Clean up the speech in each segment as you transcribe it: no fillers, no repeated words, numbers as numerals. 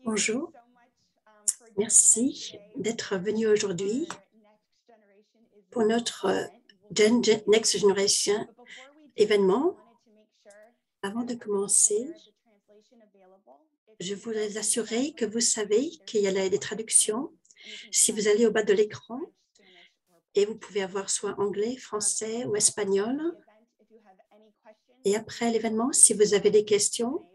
Bonjour, merci d'être venu aujourd'hui pour notre Next Generation événement. Avant de commencer, je voudrais assurer que vous savez qu'il y a des traductions. Si vous allez au bas de l'écran, et vous pouvez avoir soit anglais, français ou espagnol. Et après l'événement, si vous avez des questions,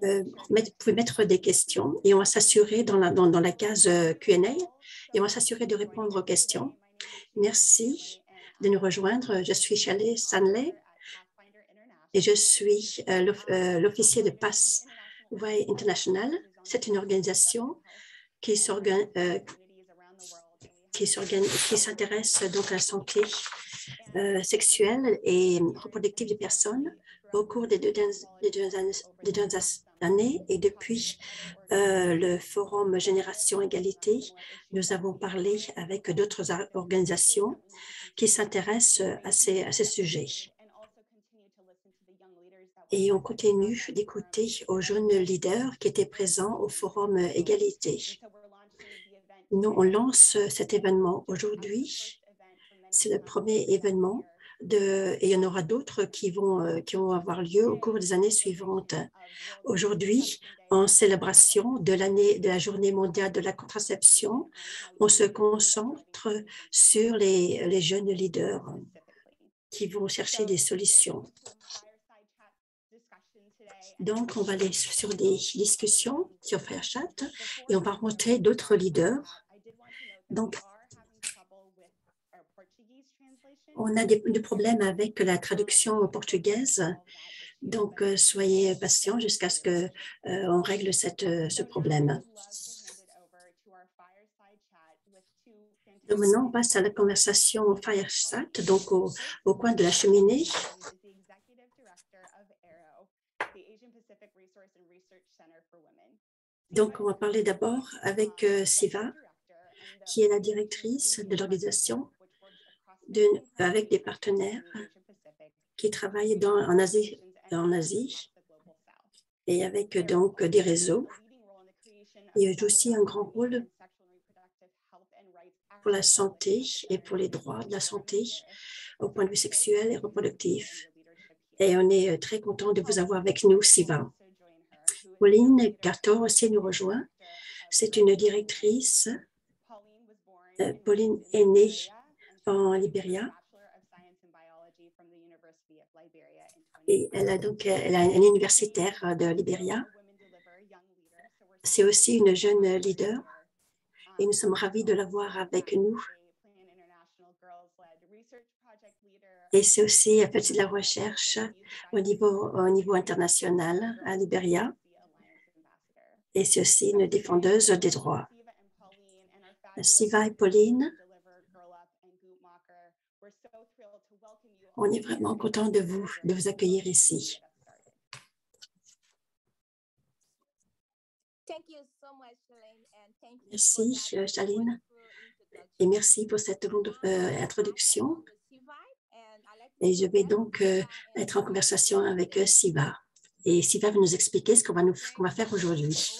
vous pouvez mettre des questions et on va s'assurer dans la case Q&A et on va s'assurer de répondre aux questions. Merci de nous rejoindre. Je suis Shelley Stanley et je suis l'officier de Pathway International. C'est une organisation qui s'intéresse donc à la santé sexuelle et reproductive des personnes au cours des deux dernières années. Et depuis le forum Génération Égalité, nous avons parlé avec d'autres organisations qui s'intéressent à ces sujets. Et on continue d'écouter aux jeunes leaders qui étaient présents au forum Égalité. Nous, on lance cet événement aujourd'hui. C'est le premier événement et il y en aura d'autres qui vont avoir lieu au cours des années suivantes. Aujourd'hui, en célébration de la Journée mondiale de la contraception, on se concentre sur les jeunes leaders qui vont chercher des solutions. Donc, on va aller sur des discussions sur Firechat et on va rencontrer d'autres leaders. Donc, on a des problèmes avec la traduction portugaise. Donc, soyez patients jusqu'à ce qu'on règle ce problème. Donc, maintenant, on passe à la conversation Firechat, donc au coin de la cheminée. Donc, on va parler d'abord avec Siva, qui est la directrice de l'organisation avec des partenaires qui travaillent en Asie et avec donc des réseaux. Il joue aussi un grand rôle pour la santé et pour les droits de la santé au point de vue sexuel et reproductif. Et on est très content de vous avoir avec nous, Siva. Pauline Cartor aussi nous rejoint. C'est une directrice. Pauline est née en Libéria. Et elle est une universitaire de Libéria. C'est aussi une jeune leader et nous sommes ravis de l'avoir avec nous. Et c'est aussi elle fait de la recherche au niveau international à Libéria. Et c'est aussi une défendeuse des droits. Siva et Pauline, on est vraiment content de vous accueillir ici. Merci, Shaline, et merci pour cette longue introduction. Et je vais donc être en conversation avec Siva. Et Siva va nous expliquer ce qu'on va faire aujourd'hui.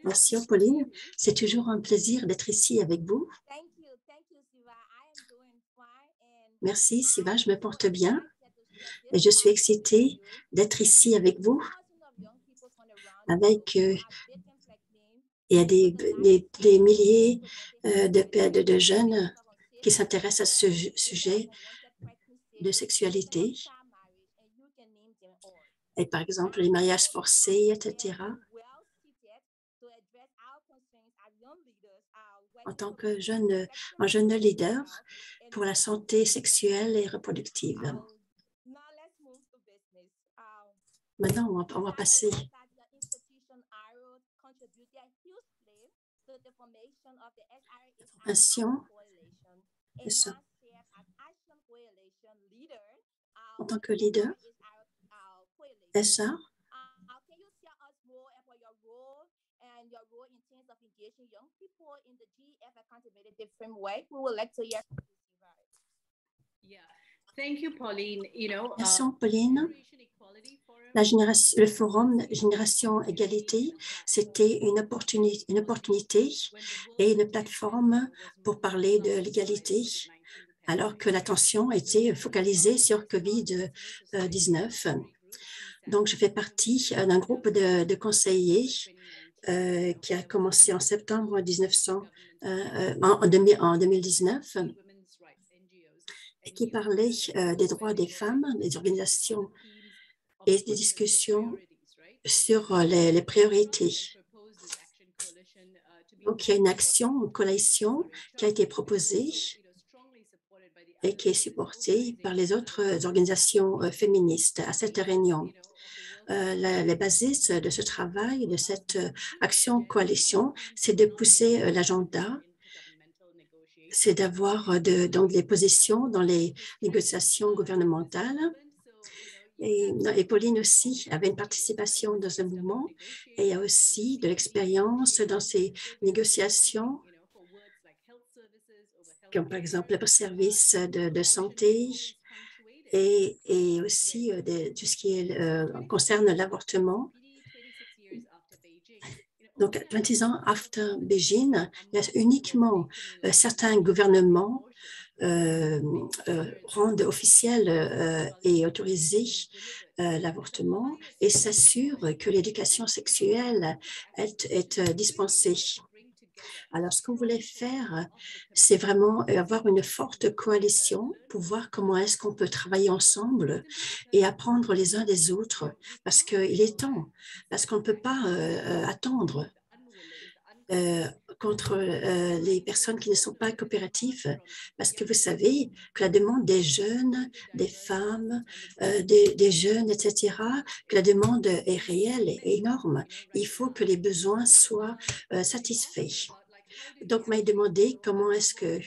Merci, Pauline. C'est toujours un plaisir d'être ici avec vous. Merci, Siva, je me porte bien. Et je suis excitée d'être ici avec vous. Il y a des milliers de jeunes qui s'intéressent à ce sujet de sexualité. Et par exemple, les mariages forcés, etc. En tant que jeune leader pour la santé sexuelle et reproductive. Maintenant, on va passer. En tant que leader, SA, Thank you, Pauline. Merci, Pauline. Le forum Génération Égalité, c'était une opportunité et une plateforme pour parler de l'égalité, alors que l'attention était focalisée sur COVID-19. Donc, je fais partie d'un groupe de conseillers qui a commencé en septembre 2019 et qui parlait des droits des femmes, des organisations et des discussions sur les priorités. Donc, il y a une coalition qui a été proposée et qui est supportée par les autres organisations féministes à cette réunion. Les bases de ce travail, de cette action coalition, c'est de pousser l'agenda, c'est d'avoir donc des positions dans les négociations gouvernementales. Et Pauline aussi avait une participation dans un mouvement et il y a aussi de l'expérience dans ces négociations, comme par exemple le service de santé et aussi tout ce qui concerne l'avortement. Donc, 26 ans après Beijing, il y a uniquement certains gouvernements rendent officiel et autorisé l'avortement et s'assurent que l'éducation sexuelle est dispensée. Alors, ce qu'on voulait faire, c'est vraiment avoir une forte coalition pour voir comment est-ce qu'on peut travailler ensemble et apprendre les uns des autres, parce qu'il est temps, parce qu'on ne peut pas attendre contre les personnes qui ne sont pas coopératives, parce que vous savez que la demande des jeunes, des femmes, des jeunes, etc., que la demande est réelle et énorme. Il faut que les besoins soient satisfaits. Donc, m'a demandé comment est-ce que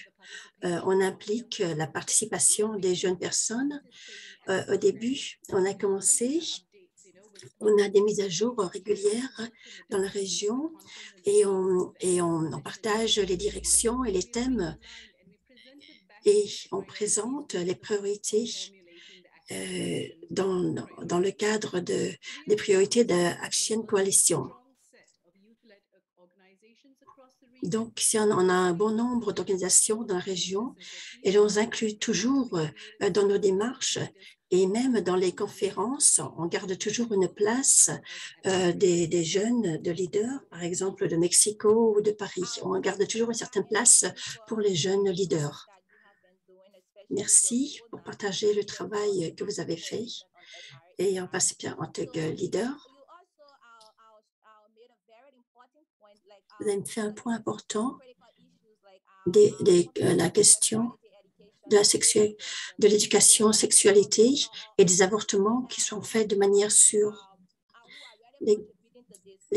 on implique la participation des jeunes personnes. Au début, on a commencé, on a des mises à jour régulières dans la région et on partage les directions et les thèmes et on présente les priorités dans le cadre des priorités d'Action Coalition. Donc, si on a un bon nombre d'organisations dans la région et on les inclut toujours dans nos démarches et même dans les conférences, on garde toujours une place des jeunes, de leaders, par exemple de Mexico ou de Paris. On garde toujours une certaine place pour les jeunes leaders. Merci pour partager le travail que vous avez fait et en participant en tant que leader. Vous avez fait un point important la question de l'éducation, sexualité et des avortements qui sont faits de manière sûre. Les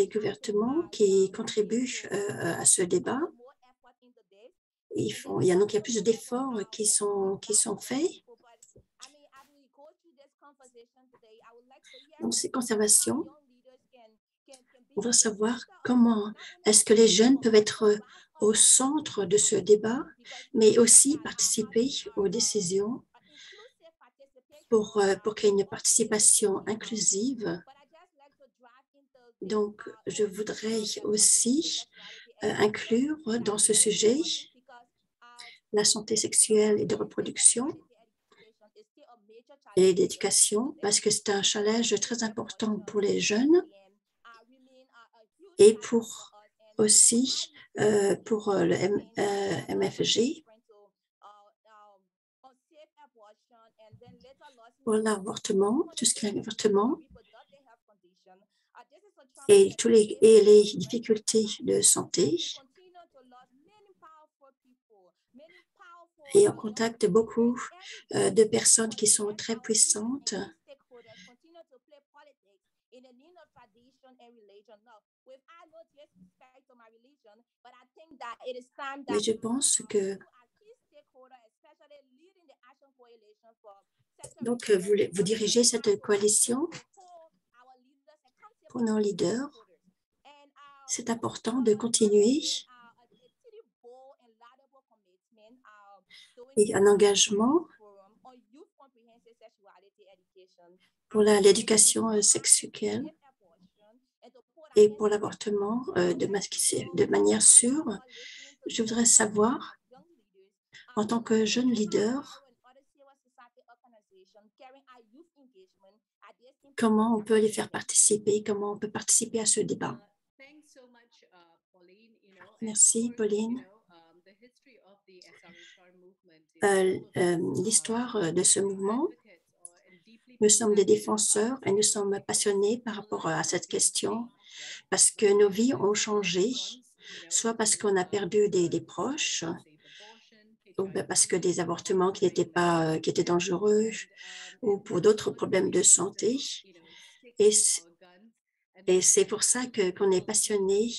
gouvernements qui contribuent à ce débat, il y a plus d'efforts qui sont faits. Dans ces conservations, on va savoir comment est-ce que les jeunes peuvent être au centre de ce débat, mais aussi participer aux décisions pour qu'il y ait une participation inclusive. Donc, je voudrais aussi inclure dans ce sujet la santé sexuelle et de reproduction et l'éducation, parce que c'est un challenge très important pour les jeunes et pour aussi pour le MFG, pour l'avortement, tout ce qui est avortement et les difficultés de santé. Et on contacte beaucoup de personnes qui sont très puissantes. Mais je pense que donc vous dirigez cette coalition pour nos leaders. C'est important de continuer et un engagement pour l'éducation sexuelle et pour l'avortement de manière sûre. Je voudrais savoir, en tant que jeune leader, comment on peut les faire participer, comment on peut participer à ce débat. Merci, Pauline. L'histoire de ce mouvement, nous sommes des défenseurs et nous sommes passionnés par rapport à cette question parce que nos vies ont changé, soit parce qu'on a perdu des proches, ou parce que des avortements qui étaient dangereux, ou pour d'autres problèmes de santé. Et c'est pour ça qu'on est passionné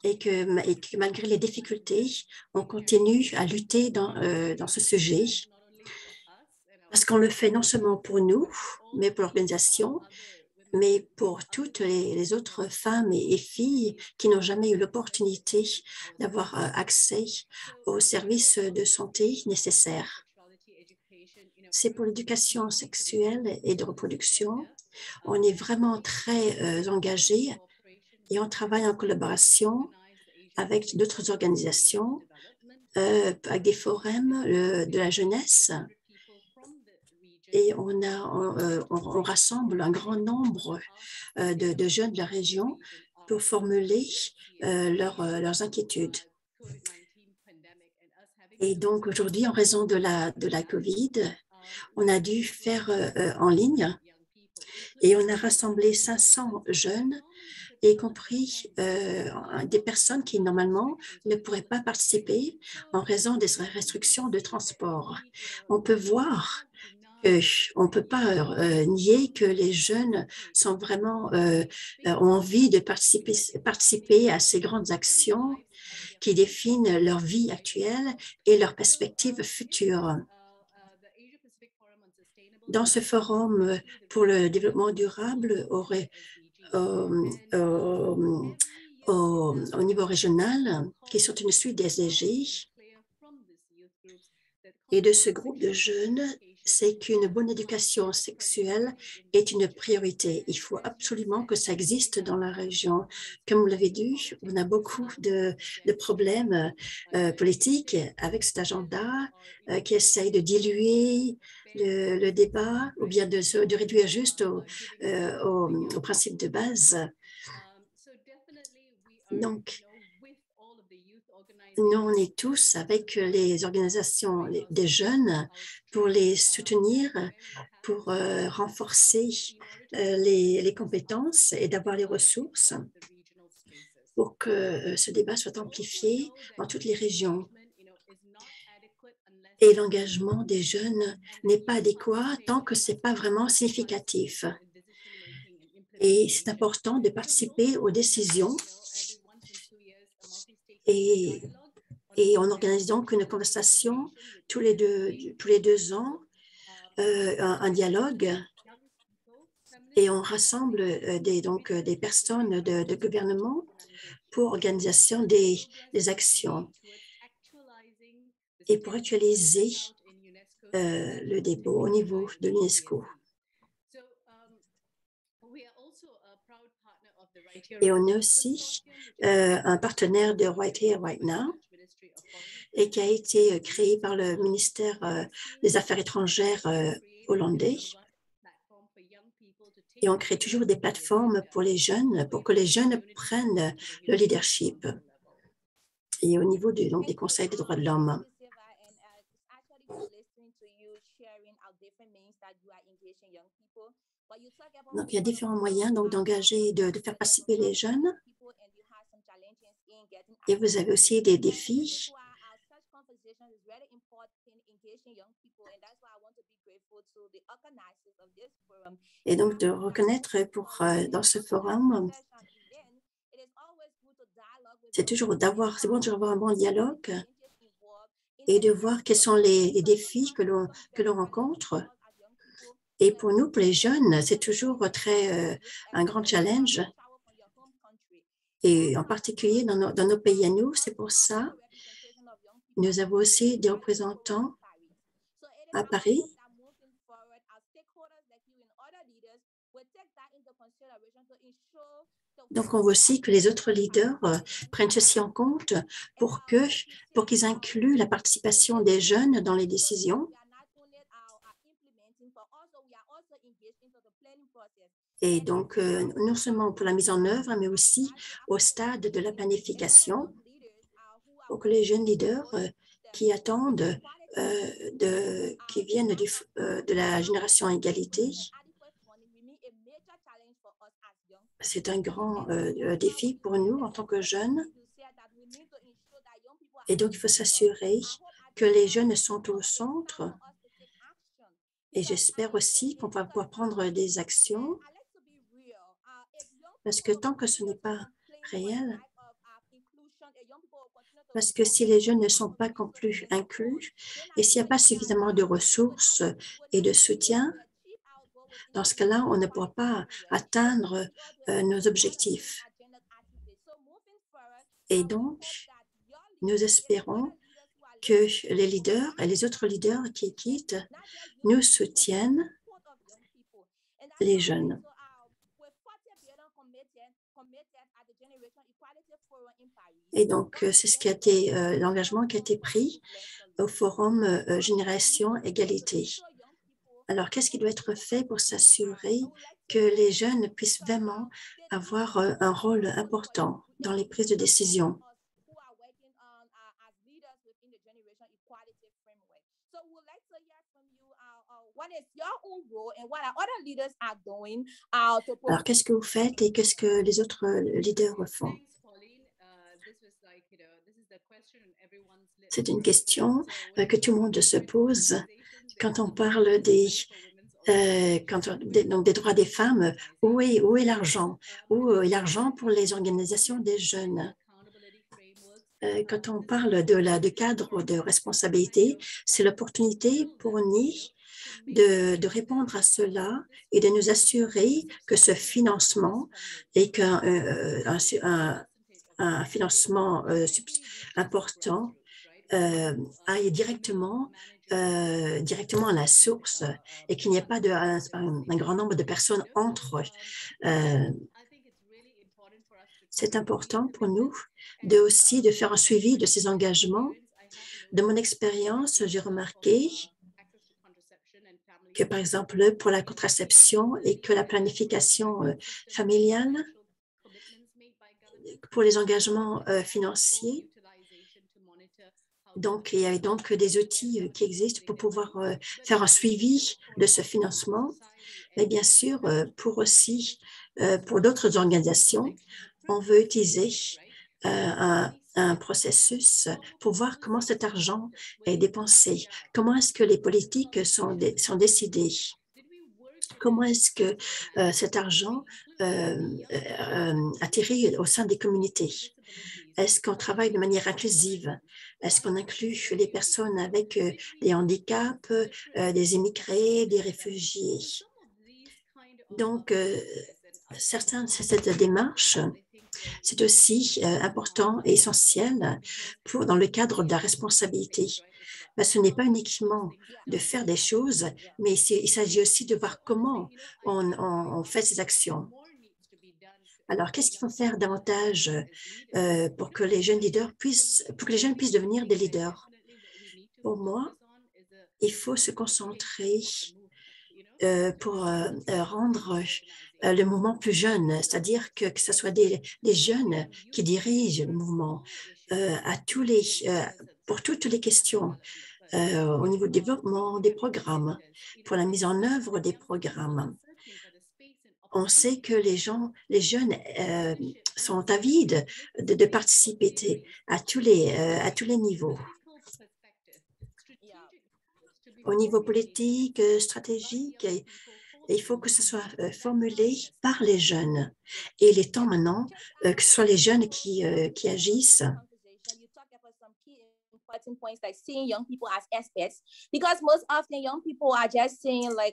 et que malgré les difficultés, on continue à lutter dans ce sujet parce qu'on le fait non seulement pour nous, mais pour l'organisation, mais pour toutes les autres femmes et filles qui n'ont jamais eu l'opportunité d'avoir accès aux services de santé nécessaires. C'est pour l'éducation sexuelle et de reproduction. On est vraiment très engagés et on travaille en collaboration avec d'autres organisations, avec des forums de la jeunesse. Et on rassemble un grand nombre de jeunes de la région pour formuler leurs inquiétudes. Et donc, aujourd'hui, en raison de la COVID, on a dû faire en ligne et on a rassemblé 500 jeunes, y compris des personnes qui, normalement, ne pourraient pas participer en raison des restrictions de transport. On peut voir on ne peut pas nier que les jeunes sont vraiment, ont envie de participer à ces grandes actions qui définissent leur vie actuelle et leurs perspectives futures. Dans ce forum pour le développement durable, au niveau régional, qui sont une suite des SDG, et de ce groupe de jeunes, c'est qu'une bonne éducation sexuelle est une priorité. Il faut absolument que ça existe dans la région. Comme vous l'avez dit, on a beaucoup de problèmes politiques avec cet agenda qui essaye de diluer le débat ou bien de réduire juste au principe de base. Donc, nous, on est tous avec les organisations des jeunes pour les soutenir, pour renforcer les compétences et d'avoir les ressources pour que ce débat soit amplifié dans toutes les régions. Et l'engagement des jeunes n'est pas adéquat tant que ce n'est pas vraiment significatif. Et c'est important de participer aux décisions et on organise donc une conversation tous les 2 ans, un dialogue, et on rassemble des personnes de gouvernement pour organisation des actions et pour actualiser le débat au niveau de l'UNESCO. Et on est aussi un partenaire de Right Here, Right Now, et qui a été créé par le ministère des Affaires étrangères hollandais. Et on crée toujours des plateformes pour les jeunes, pour que les jeunes prennent le leadership. Et au niveau des conseils des droits de l'homme. Donc, il y a différents moyens d'engager, de faire participer les jeunes. Et vous avez aussi des défis. Et donc, de reconnaître dans ce forum, c'est bon d'avoir un bon dialogue et de voir quels sont les défis que l'on rencontre. Et pour nous, pour les jeunes, c'est toujours un grand challenge. Et en particulier dans nos pays à nous, c'est pour ça nous avons aussi des représentants à Paris Donc, on veut aussi que les autres leaders prennent ceci en compte pour qu'ils incluent la participation des jeunes dans les décisions. Et donc, non seulement pour la mise en œuvre, mais aussi au stade de la planification, pour que les jeunes leaders qui attendent, qui viennent de la génération égalité, c'est un grand défi pour nous en tant que jeunes. Et donc, il faut s'assurer que les jeunes sont au centre. Et j'espère aussi qu'on va pouvoir prendre des actions parce que tant que ce n'est pas réel, parce que si les jeunes ne sont pas inclus et s'il n'y a pas suffisamment de ressources et de soutien, dans ce cas-là, on ne pourra pas atteindre nos objectifs. Et donc, nous espérons que les leaders et les autres leaders qui quittent nous soutiennent les jeunes. Et donc, c'est ce qui a été l'engagement qui a été pris au Forum Génération Égalité. Alors, qu'est-ce qui doit être fait pour s'assurer que les jeunes puissent vraiment avoir un rôle important dans les prises de décision? Alors, qu'est-ce que vous faites et qu'est-ce que les autres leaders font? C'est une question que tout le monde se pose quand on parle donc des droits des femmes. Où est l'argent? Où est l'argent pour les organisations des jeunes? Quand on parle de cadre de responsabilité, c'est l'opportunité pour nous de répondre à cela et de nous assurer que ce financement et qu'un un financement important aille directement à la source et qu'il n'y ait pas un grand nombre de personnes entre eux. C'est important pour nous aussi de faire un suivi de ces engagements. De mon expérience, j'ai remarqué que, par exemple, pour la contraception et que la planification familiale, pour les engagements financiers, donc, il y a donc des outils qui existent pour pouvoir faire un suivi de ce financement. Mais bien sûr, pour d'autres organisations, on veut utiliser un processus pour voir comment cet argent est dépensé, comment est-ce que les politiques sont décidées, comment est-ce que cet argent atterrit au sein des communautés. Est-ce qu'on travaille de manière inclusive? Est-ce qu'on inclut les personnes avec des handicaps, des immigrés, des réfugiés? Donc, cette démarche, c'est aussi important et essentiel dans le cadre de la responsabilité. Ce n'est pas uniquement de faire des choses, mais il s'agit aussi de voir comment on fait ces actions. Alors, qu'est-ce qu'il faut faire davantage pour que les jeunes puissent devenir des leaders? Pour moi, il faut se concentrer pour rendre le mouvement plus jeune, c'est-à-dire que ce soit des jeunes qui dirigent le mouvement pour toutes les questions au niveau du développement des programmes, pour la mise en œuvre des programmes. On sait que les jeunes sont avides de participer à tous les niveaux. Au niveau politique, stratégique, il faut que ce soit formulé par les jeunes. Et il est temps maintenant que ce soit les jeunes qui agissent.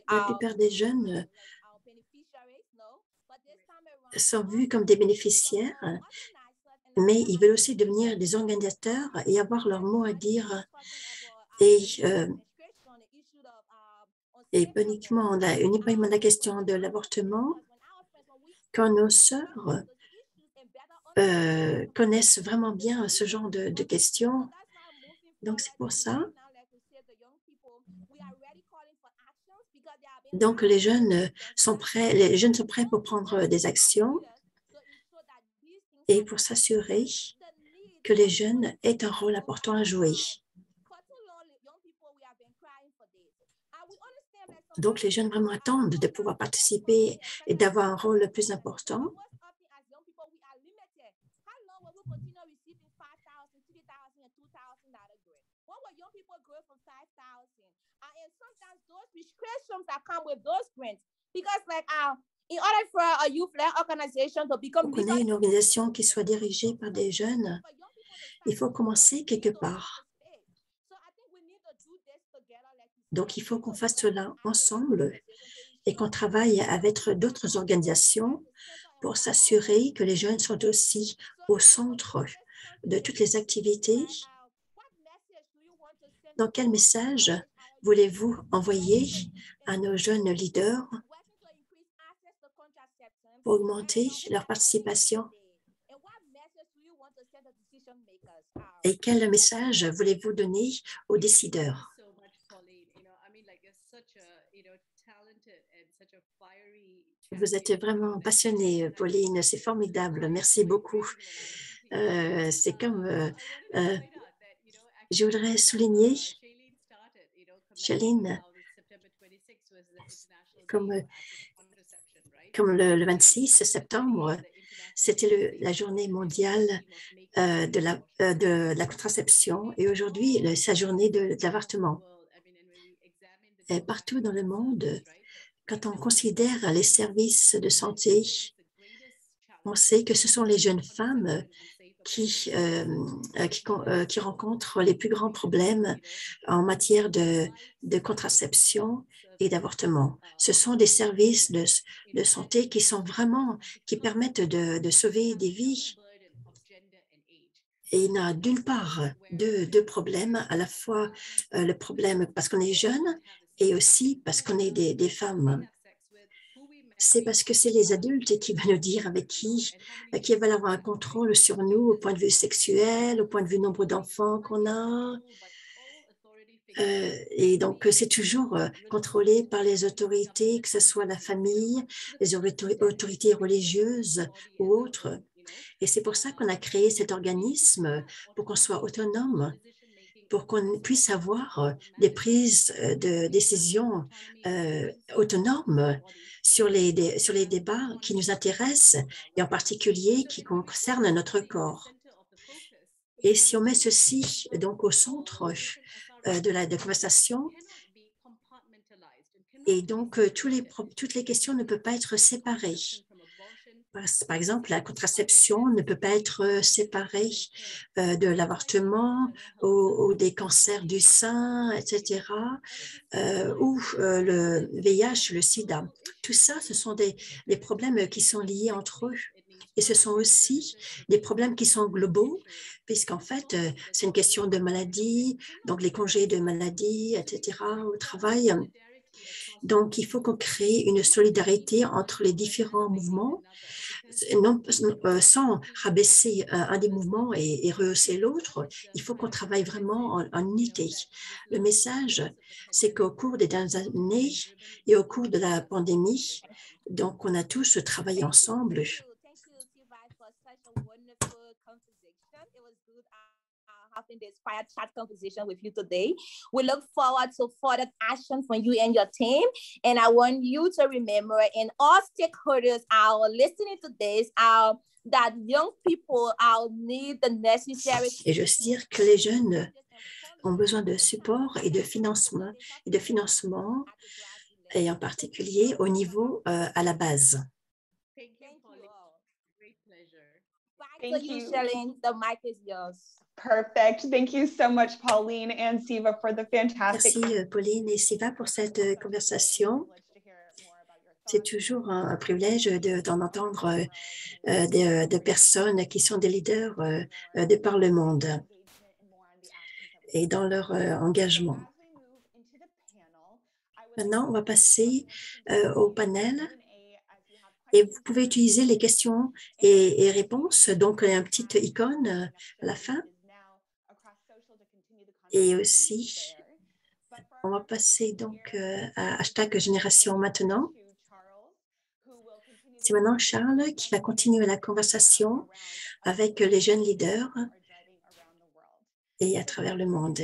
La plupart des jeunes sont vus comme des bénéficiaires, mais ils veulent aussi devenir des organisateurs et avoir leur mot à dire. Et Et pas uniquement la question de l'avortement, quand nos sœurs connaissent vraiment bien ce genre de questions. Donc, c'est pour ça. Donc, les jeunes sont prêts pour prendre des actions et pour s'assurer que les jeunes aient un rôle important à jouer. Donc, les jeunes vraiment attendent de pouvoir participer et d'avoir un rôle le plus important. Pour qu'on ait une organisation qui soit dirigée par des jeunes, il faut commencer quelque part. Donc, il faut qu'on fasse cela ensemble et qu'on travaille avec d'autres organisations pour s'assurer que les jeunes sont aussi au centre de toutes les activités. Donc, quel message voulez-vous envoyer à nos jeunes leaders pour augmenter leur participation? Et quel message voulez-vous donner aux décideurs? Vous êtes vraiment passionnée, Pauline, c'est formidable. Merci beaucoup. C'est comme, je voudrais souligner, Shailene, comme le 26 septembre, c'était la journée mondiale de la contraception et aujourd'hui, sa journée de l'avortement. Partout dans le monde, quand on considère les services de santé, on sait que ce sont les jeunes femmes qui rencontrent les plus grands problèmes en matière de contraception et d'avortement. Ce sont des services de santé qui permettent de sauver des vies. Et il n'y a d'une part deux problèmes, à la fois le problème parce qu'on est jeune et aussi parce qu'on est des femmes. C'est parce que c'est les adultes qui vont nous dire avec qui veulent avoir un contrôle sur nous au point de vue sexuel, au point de vue nombre d'enfants qu'on a. Et donc, c'est toujours contrôlé par les autorités, que ce soit la famille, les autorités religieuses ou autres. Et c'est pour ça qu'on a créé cet organisme, pour qu'on soit autonome, pour qu'on puisse avoir des prises de décision autonomes sur les débats qui nous intéressent et en particulier qui concernent notre corps. Et si on met ceci donc au centre de la conversation, et donc toutes les questions ne peuvent pas être séparées. Par exemple, la contraception ne peut pas être séparée de l'avortement ou des cancers du sein, etc., ou le VIH, le sida. Tout ça, ce sont des problèmes qui sont liés entre eux. Et ce sont aussi des problèmes qui sont globaux, puisqu'en fait, c'est une question de maladie, donc les congés de maladie, etc., au travail. Donc, il faut qu'on crée une solidarité entre les différents mouvements, sans rabaisser un des mouvements et rehausser l'autre. Il faut qu'on travaille vraiment en unité. Le message, c'est qu'au cours des dernières années et au cours de la pandémie, donc on a tous travaillé ensemble. Having this fire chat conversation with you today. We look forward to further action from you and your team. And I want you to remember, and all stakeholders are listening to this, that young people need the necessary. Et je veux dire que les jeunes ont besoin de support et de financement, et en particulier au niveau à la base. Thank you, Shailene. The mic is yours. Perfect. Thank you so much, Pauline and Siva, for the fantastic. Merci, Pauline et Siva, pour cette conversation. C'est toujours un privilège d'en entendre de personnes qui sont des leaders de par le monde et dans leur engagement. Maintenant, on va passer au panel. Et vous pouvez utiliser les questions et réponses, donc un petit icône à la fin. Et aussi, on va passer donc à hashtag génération maintenant. C'est maintenant Charles qui va continuer la conversation avec les jeunes leaders et à travers le monde.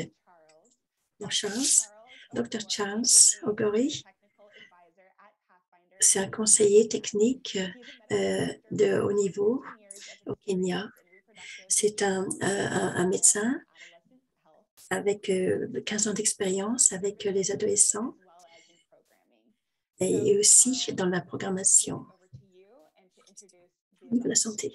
Donc Dr. Charles Ogori, c'est un conseiller technique de haut niveau au Kenya. C'est un médecin avec 15 ans d'expérience avec les adolescents et aussi dans la programmation de la santé.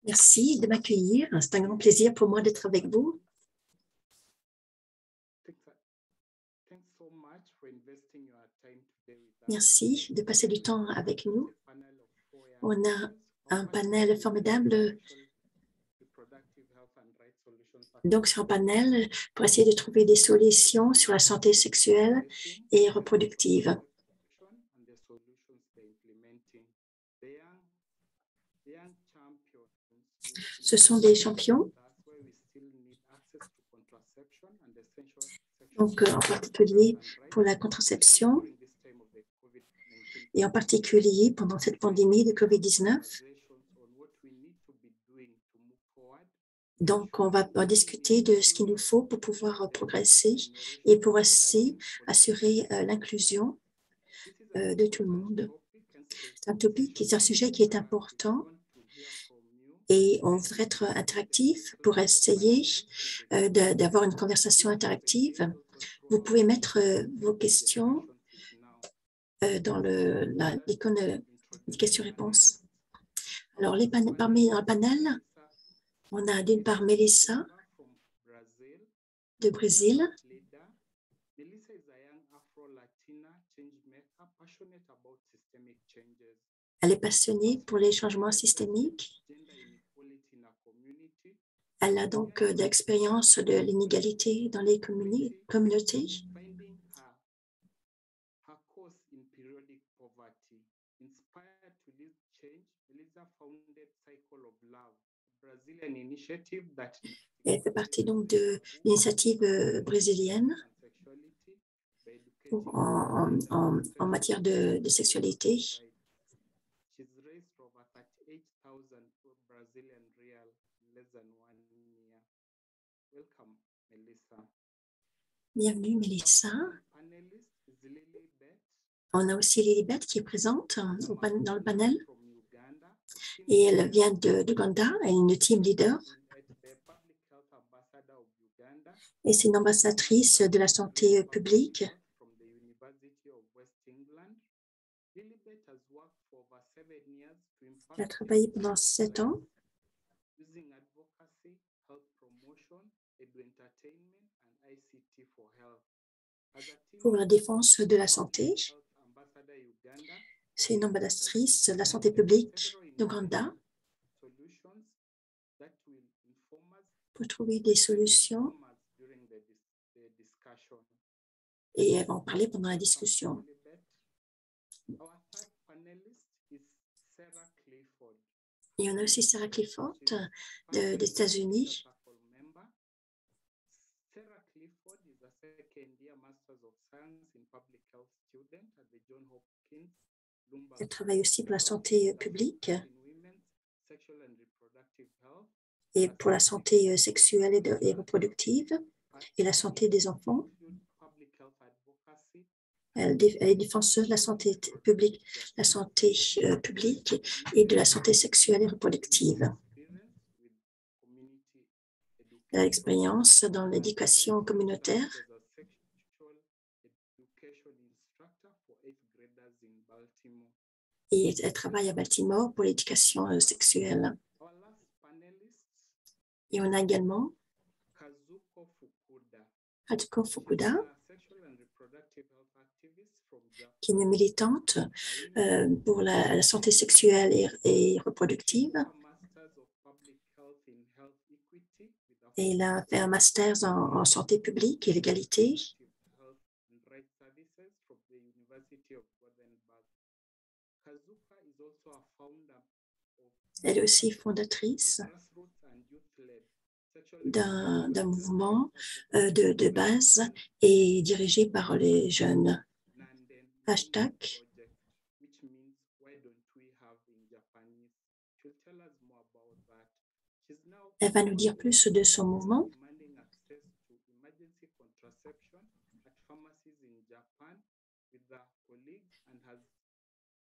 Merci de m'accueillir. C'est un grand plaisir pour moi d'être avec vous. Merci de passer du temps avec nous. On a un panel formidable. Donc, c'est un panel pour essayer de trouver des solutions sur la santé sexuelle et reproductive. Ce sont des champions, donc en particulier pour la contraception et en particulier pendant cette pandémie de COVID-19. Donc, on va discuter de ce qu'il nous faut pour pouvoir progresser et pour assurer l'inclusion de tout le monde. C'est un topic, c'est un sujet qui est important et on voudrait être interactif pour essayer d'avoir une conversation interactive. Vous pouvez mettre vos questions dans l'icône des questions-réponses. Alors, parmi dans le panel, on a d'une part Melissa de Brésil. Elle est passionnée pour les changements systémiques. Elle a donc de l'expérience de l'inégalité dans les communautés. Elle fait partie donc de l'initiative brésilienne en matière de sexualité. Bienvenue, Melissa. On a aussi Lilibet qui est présente dans le panel. Et elle vient d'Ouganda, elle est une team leader. Et c'est une ambassadrice de la santé publique. Elle a travaillé pendant 7 ans pour la défense de la santé. C'est une ambassadrice de la santé publique d'Ouganda pour trouver des solutions et elle va en parler pendant la discussion. Et on a aussi Sarah Clifford des États-Unis. Elle travaille aussi pour la santé publique et pour la santé sexuelle et reproductive et la santé des enfants. Elle est défenseuse de la santé publique et de la santé sexuelle et reproductive. Elle a l'expérience dans l'éducation communautaire et elle travaille à Baltimore pour l'éducation sexuelle. Et on a également Kazuko Fukuda. qui est une militante pour la santé sexuelle et reproductive. Et il a fait un master en santé publique et l'égalité. Elle est aussi fondatrice d'un mouvement de base et dirigé par les jeunes. Hashtag. Elle va nous dire plus de son mouvement.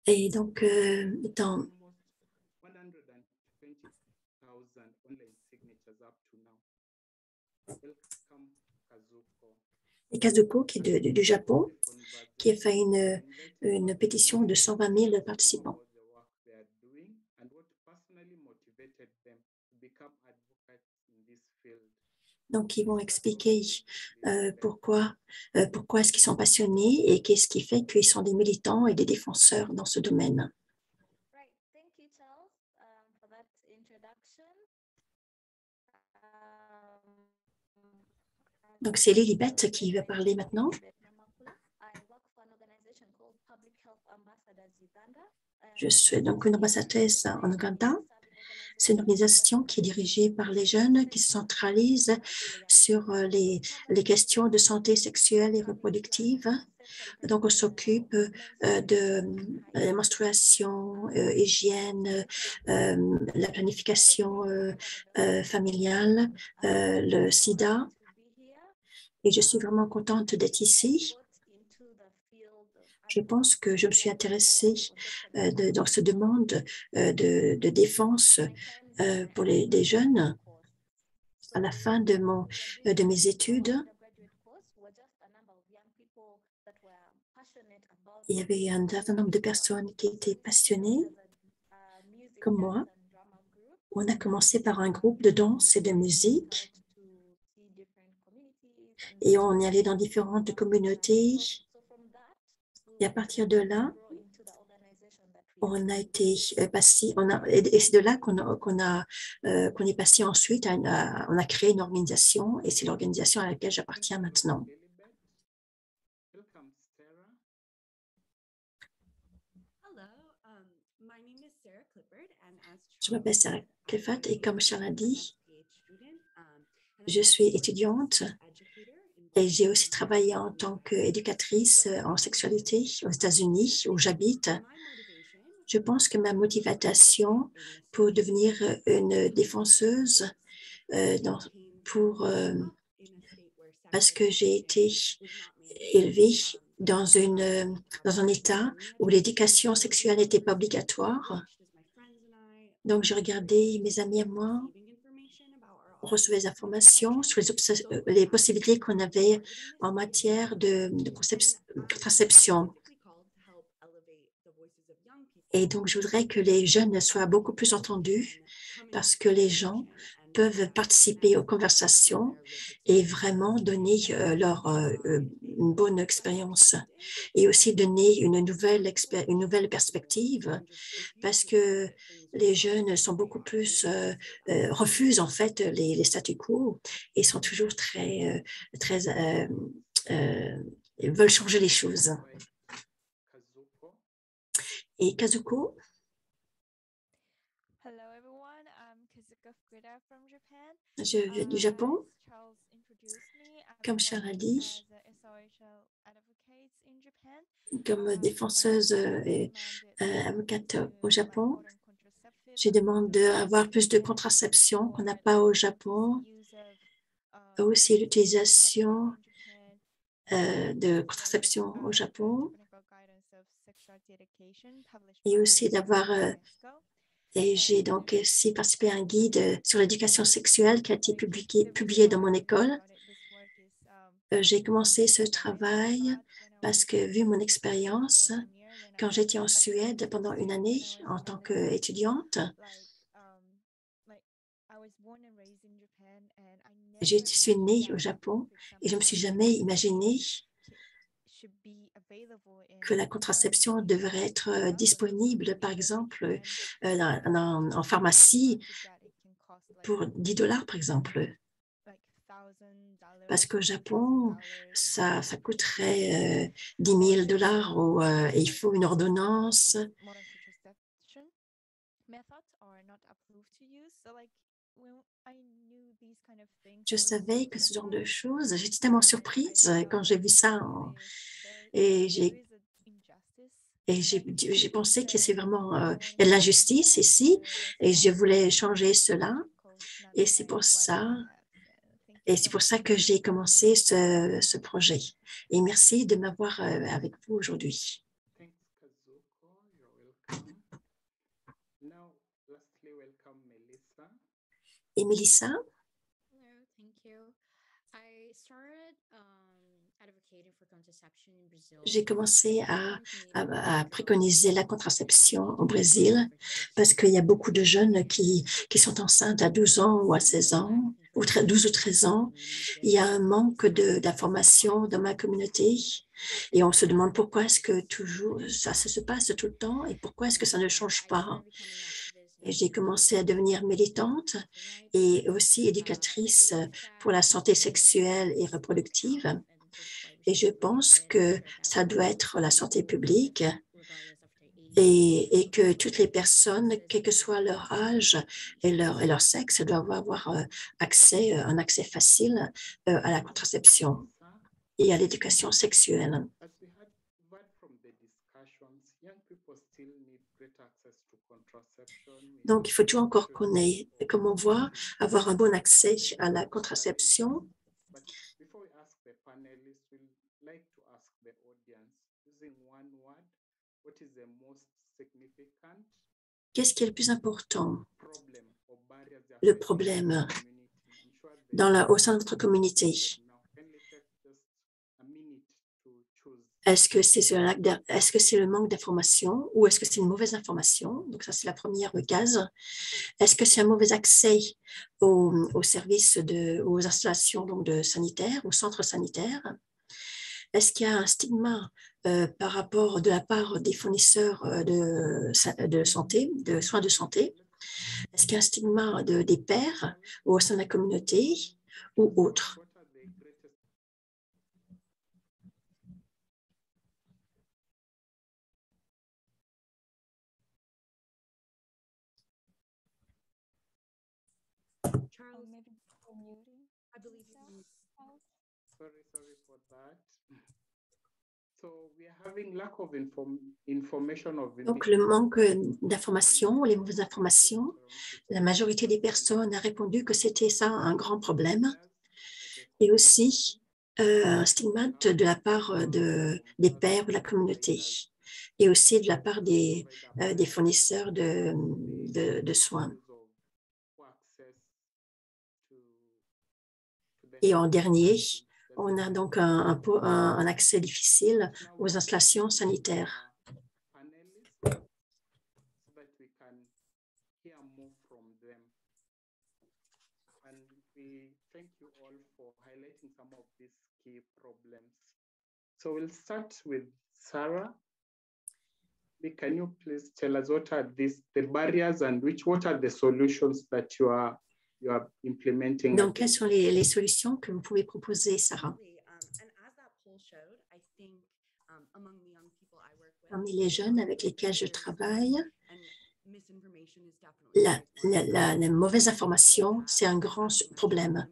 Et donc, et Kazuko, qui est du Japon, qui a fait une pétition de 120 000 participants. Donc, ils vont expliquer pourquoi est-ce qu'ils sont passionnés et qu'est-ce qui fait qu'ils sont des militants et des défenseurs dans ce domaine. Donc, c'est Lilibet qui va parler maintenant. Je suis donc une ambassadrice en Ouganda. C'est une organisation qui est dirigée par les jeunes qui se centralise sur les questions de santé sexuelle et reproductive. Donc, on s'occupe de la menstruation, hygiène, la planification familiale, le sida. Et je suis vraiment contente d'être ici. Je pense que je me suis intéressée dans ce demande de défense pour des jeunes à la fin de mes études. Il y avait un certain nombre de personnes qui étaient passionnées, comme moi. On a commencé par un groupe de danse et de musique et on est allé dans différentes communautés. Et à partir de là, on a été passé, et c'est de là qu'on est passé ensuite, on a créé une organisation et c'est l'organisation à laquelle j'appartiens maintenant. Je m'appelle Sarah Clifford et comme Charles a dit, je suis étudiante et j'ai aussi travaillé en tant qu'éducatrice en sexualité aux États-Unis où j'habite. Je pense que ma motivation pour devenir une défenseuse parce que j'ai été élevée dans un État où l'éducation sexuelle n'était pas obligatoire. Donc, je regardais mes amis et moi, on recevait des informations sur les possibilités qu'on avait en matière de contraception. Et donc, je voudrais que les jeunes soient beaucoup plus entendus parce que les gens peuvent participer aux conversations et vraiment donner une bonne expérience et aussi donner une nouvelle perspective parce que les jeunes sont beaucoup plus, refusent en fait les statu quo et sont toujours ils veulent changer les choses. Et Kazuko? Je viens du Japon. Comme Charles a dit, comme défenseuse et avocate au Japon, je demande d'avoir plus de contraception qu'on n'a pas au Japon, aussi l'utilisation de contraception au Japon et aussi et j'ai donc aussi participé à un guide sur l'éducation sexuelle qui a été publié dans mon école. J'ai commencé ce travail parce que, vu mon expérience, quand j'étais en Suède pendant une année en tant qu'étudiante, je suis née au Japon et je ne me suis jamais imaginée que la contraception devrait être disponible, par exemple, en pharmacie pour 10 $, par exemple. Parce qu'au Japon, ça coûterait 10 000 $ et il faut une ordonnance. Je savais que ce genre de choses, j'étais tellement surprise quand j'ai vu ça et j'ai pensé que c'est vraiment, il y a de l'injustice ici et je voulais changer cela et c'est pour ça que j'ai commencé ce projet. Et merci de m'avoir avec vous aujourd'hui. Thanks, Kazuko. You're welcome. Now, lastly, welcome Melissa. Et Melissa? Hello, thank you. I started advocating for contraception in Brazil. J'ai commencé à préconiser la contraception au Brésil parce qu'il y a beaucoup de jeunes qui sont enceintes à 12 ans ou à 16 ans, ou 12 ou 13 ans. Il y a un manque d'informations dans ma communauté et on se demande pourquoi est-ce que toujours ça se passe tout le temps et pourquoi est-ce que ça ne change pas. Et j'ai commencé à devenir militante et aussi éducatrice pour la santé sexuelle et reproductive. Et je pense que ça doit être la santé publique et que toutes les personnes, quel que soit leur âge et leur sexe, doivent avoir un accès facile à la contraception et à l'éducation sexuelle. Donc, il faut toujours encore connaître, comme on voit, avoir un bon accès à la contraception. Qu'est-ce qui est le plus important? Le problème au sein de notre communauté. Est-ce que c'est le manque d'information ou est-ce que c'est une mauvaise information? Donc, ça, c'est la première case. Est-ce que c'est un mauvais accès aux services, aux installations sanitaires, aux centres sanitaires? Est-ce qu'il y a un stigma de la part des fournisseurs de santé, de soins de santé? Est-ce qu'il y a un stigma des pairs au sein de la communauté ou autre? Charles, I believe Sorry for that. So we are having lack of information. Donc, le manque d'informations, les mauvaises informations, la majorité des personnes a répondu que c'était ça un grand problème. Et aussi, un stigmate de la part des pairs de la communauté et aussi de la part des fournisseurs de soins. Et en dernier, on a donc un accès difficile aux installations sanitaires. So we'll start with Sarah. Can you please tell us what are the barriers and what are the solutions that you are implementing? Donc, quelles sont les solutions que vous pouvez proposer, Sarah? Parmi les jeunes avec lesquels je travaille, la mauvaise information, c'est un grand problème.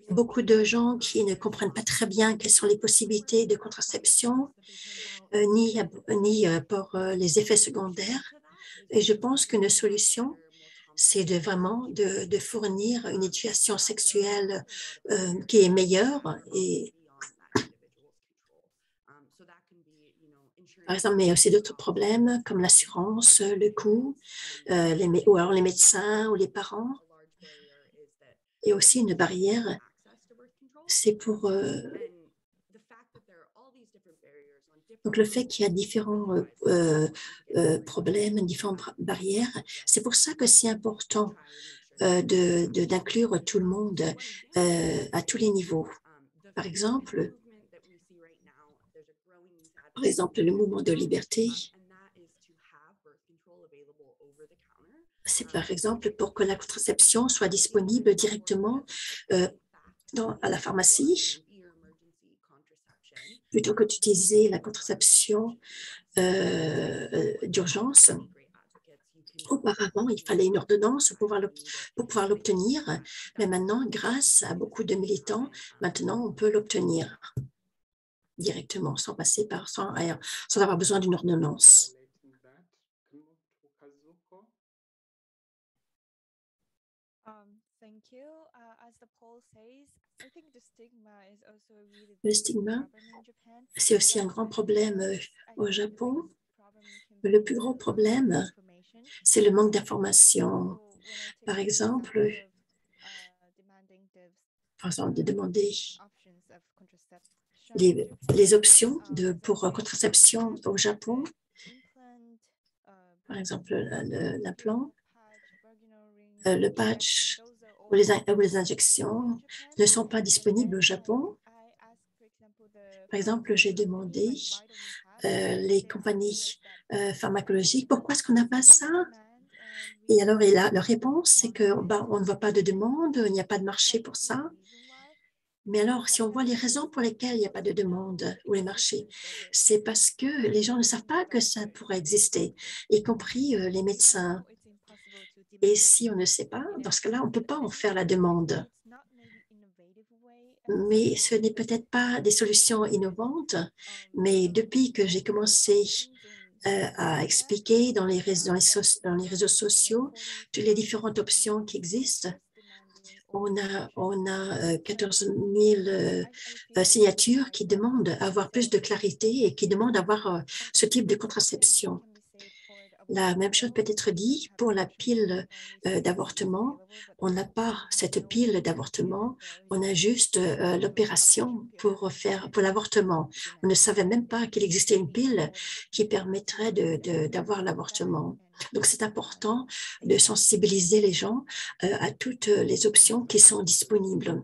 Beaucoup de gens qui ne comprennent pas très bien quelles sont les possibilités de contraception, ni pour les effets secondaires. Et je pense qu'une solution, c'est vraiment de fournir une éducation sexuelle qui est meilleure. Et, par exemple, mais il y a aussi d'autres problèmes comme l'assurance, le coût, ou alors les médecins ou les parents. Et aussi une barrière, c'est pour... donc, le fait qu'il y a différents problèmes, différentes barrières, c'est pour ça que c'est important d'inclure tout le monde à tous les niveaux. Par exemple, Par exemple, le mouvement de liberté, c'est par exemple pour que la contraception soit disponible directement à la pharmacie, plutôt que d'utiliser la contraception d'urgence. Auparavant, il fallait une ordonnance pour pouvoir l'obtenir, mais maintenant, grâce à beaucoup de militants, maintenant, on peut l'obtenir directement, sans passer par, sans avoir besoin d'une ordonnance. Le stigma, c'est aussi un grand problème au Japon. Le plus gros problème, c'est le manque d'information. Par exemple, de demander les options pour contraception au Japon, par exemple l'implant, le patch ou les injections ne sont pas disponibles au Japon. Par exemple, j'ai demandé les compagnies pharmacologiques, pourquoi est-ce qu'on n'a pas ça? Et alors, leur réponse, c'est que on ne voit pas de demande, il n'y a pas de marché pour ça. Mais alors, si on voit les raisons pour lesquelles il n'y a pas de demande ou les marchés, c'est parce que les gens ne savent pas que ça pourrait exister, y compris les médecins. Et si on ne sait pas, dans ce cas-là, on ne peut pas en faire la demande. Mais ce n'est peut-être pas des solutions innovantes, mais depuis que j'ai commencé à expliquer dans les réseaux sociaux toutes les différentes options qui existent, on a 14 000 signatures qui demandent à avoir plus de clarité et qui demandent à avoir ce type de contraception. La même chose peut être dit pour la pile d'avortement. On n'a pas cette pile d'avortement, on a juste l'opération pour l'avortement. On ne savait même pas qu'il existait une pile qui permettrait d'avoir l'avortement. Donc, c'est important de sensibiliser les gens à toutes les options qui sont disponibles.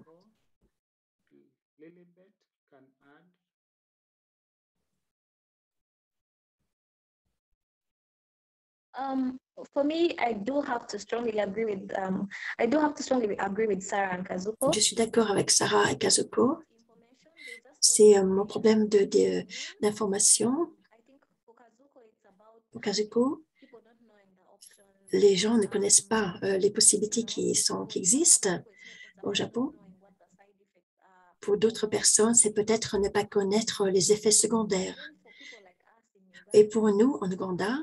For me, I do have to strongly agree with Sarah and Kazuko. Je suis d'accord avec Sarah et Kazuko. C'est mon problème d'information. Pour Kazuko, les gens ne connaissent pas les possibilités qui existent au Japon. Pour d'autres personnes, c'est peut-être ne pas connaître les effets secondaires. Et pour nous, en Ouganda,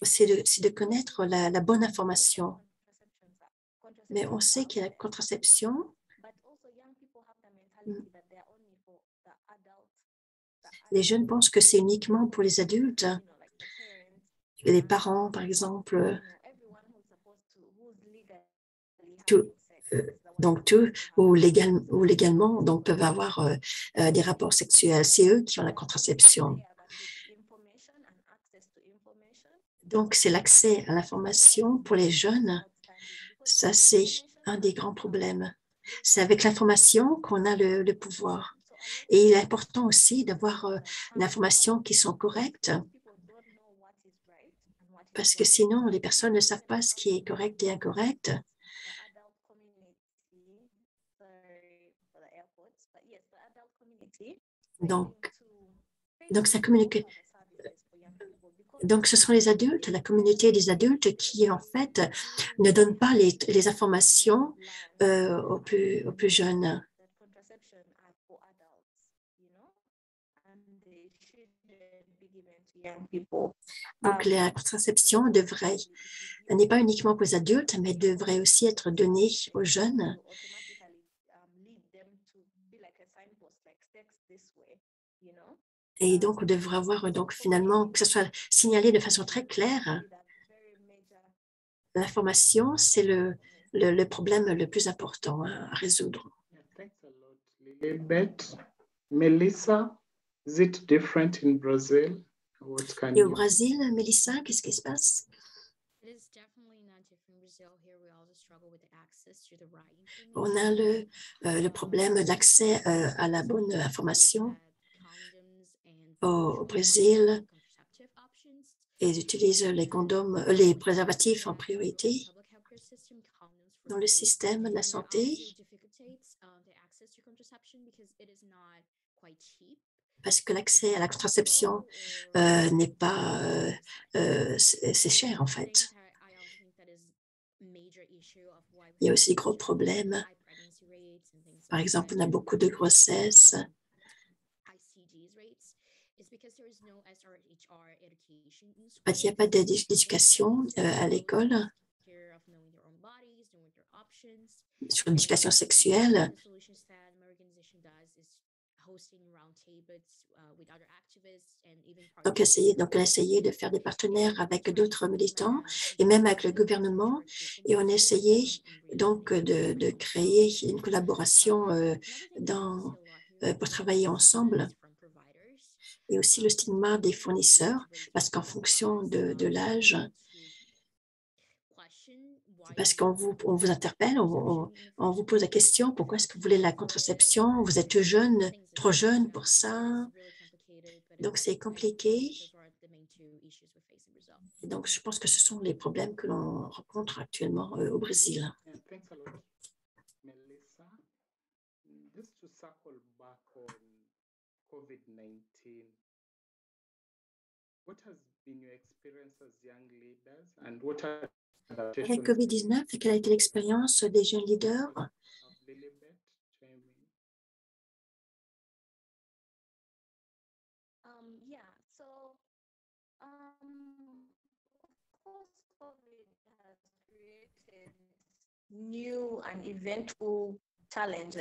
c'est de connaître la bonne information. Mais on sait qu'il y a la contraception. Les jeunes pensent que c'est uniquement pour les adultes. Les parents, par exemple, ou légalement donc, peuvent avoir des rapports sexuels. C'est eux qui ont la contraception. Donc, c'est l'accès à l'information pour les jeunes. Ça, c'est un des grands problèmes. C'est avec l'information qu'on a le pouvoir. Et il est important aussi d'avoir l'information qui sont correctes, parce que sinon, les personnes ne savent pas ce qui est correct et incorrect. Donc, ça communique. Donc, ce sont les adultes, la communauté des adultes qui, en fait, ne donnent pas les informations aux plus jeunes. Donc, la contraception n'est pas uniquement pour les adultes, mais devrait aussi être donnée aux jeunes. Et donc, on devrait avoir, donc, finalement, que ce soit signalé de façon très claire. L'information, c'est le problème le plus important à résoudre. Melissa, is it different in Brazil? Et au Brésil, Melissa, qu'est-ce qui se passe? On a le problème d'accès à la bonne information au Brésil. Ils utilisent les condoms, les préservatifs en priorité. Dans le système de la santé, parce que l'accès à la contraception n'est pas, c'est cher en fait. Il y a aussi des gros problèmes. Par exemple, on a beaucoup de grossesses. Parce qu'il n'y a pas d'éducation à l'école sur l'éducation sexuelle. Donc, on a essayé de faire des partenaires avec d'autres militants et même avec le gouvernement. Et on a essayé donc de créer une collaboration pour travailler ensemble. Et aussi le stigma des fournisseurs, parce qu'en fonction de l'âge, parce qu'on vous interpelle, on vous pose la question, pourquoi est-ce que vous voulez la contraception? Vous êtes jeune, trop jeune pour ça. Donc, c'est compliqué. Et donc, je pense que ce sont les problèmes que l'on rencontre actuellement au Brésil. Thanks a lot, Melissa. Just to circle back on COVID-19, what has been your experience as young leaders and what are avec COVID-19, quelle a été l'expérience des jeunes leaders? New and eventful challenges.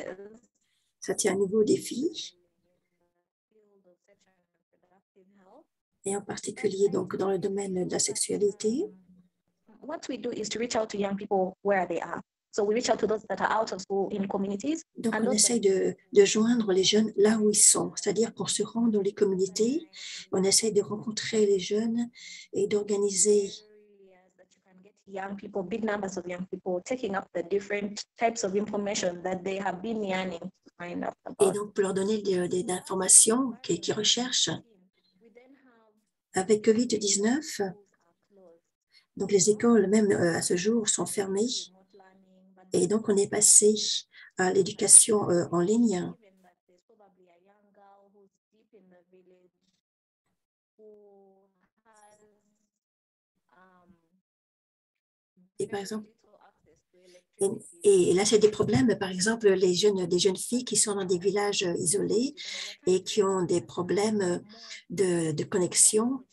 C'était un nouveau défi. Et en particulier donc dans le domaine de la sexualité. What we do is to reach out to young people where they are. So we reach out to those that are out of school in communities. Donc on essaye de joindre les jeunes là où ils sont, c'est-à-dire qu'on se rend dans les communautés, on essaye de rencontrer les jeunes et d'organiser young people, big numbers of young people taking up the different types of information that they have been yearning to find out about. Et donc pour leur donner des informations qu'ils recherchent. Avec COVID-19, donc les écoles même à ce jour sont fermées et donc on est passé à l'éducation en ligne. Et par exemple, et là, c'est des problèmes, par exemple, des jeunes filles qui sont dans des villages isolés et qui ont des problèmes de connexion.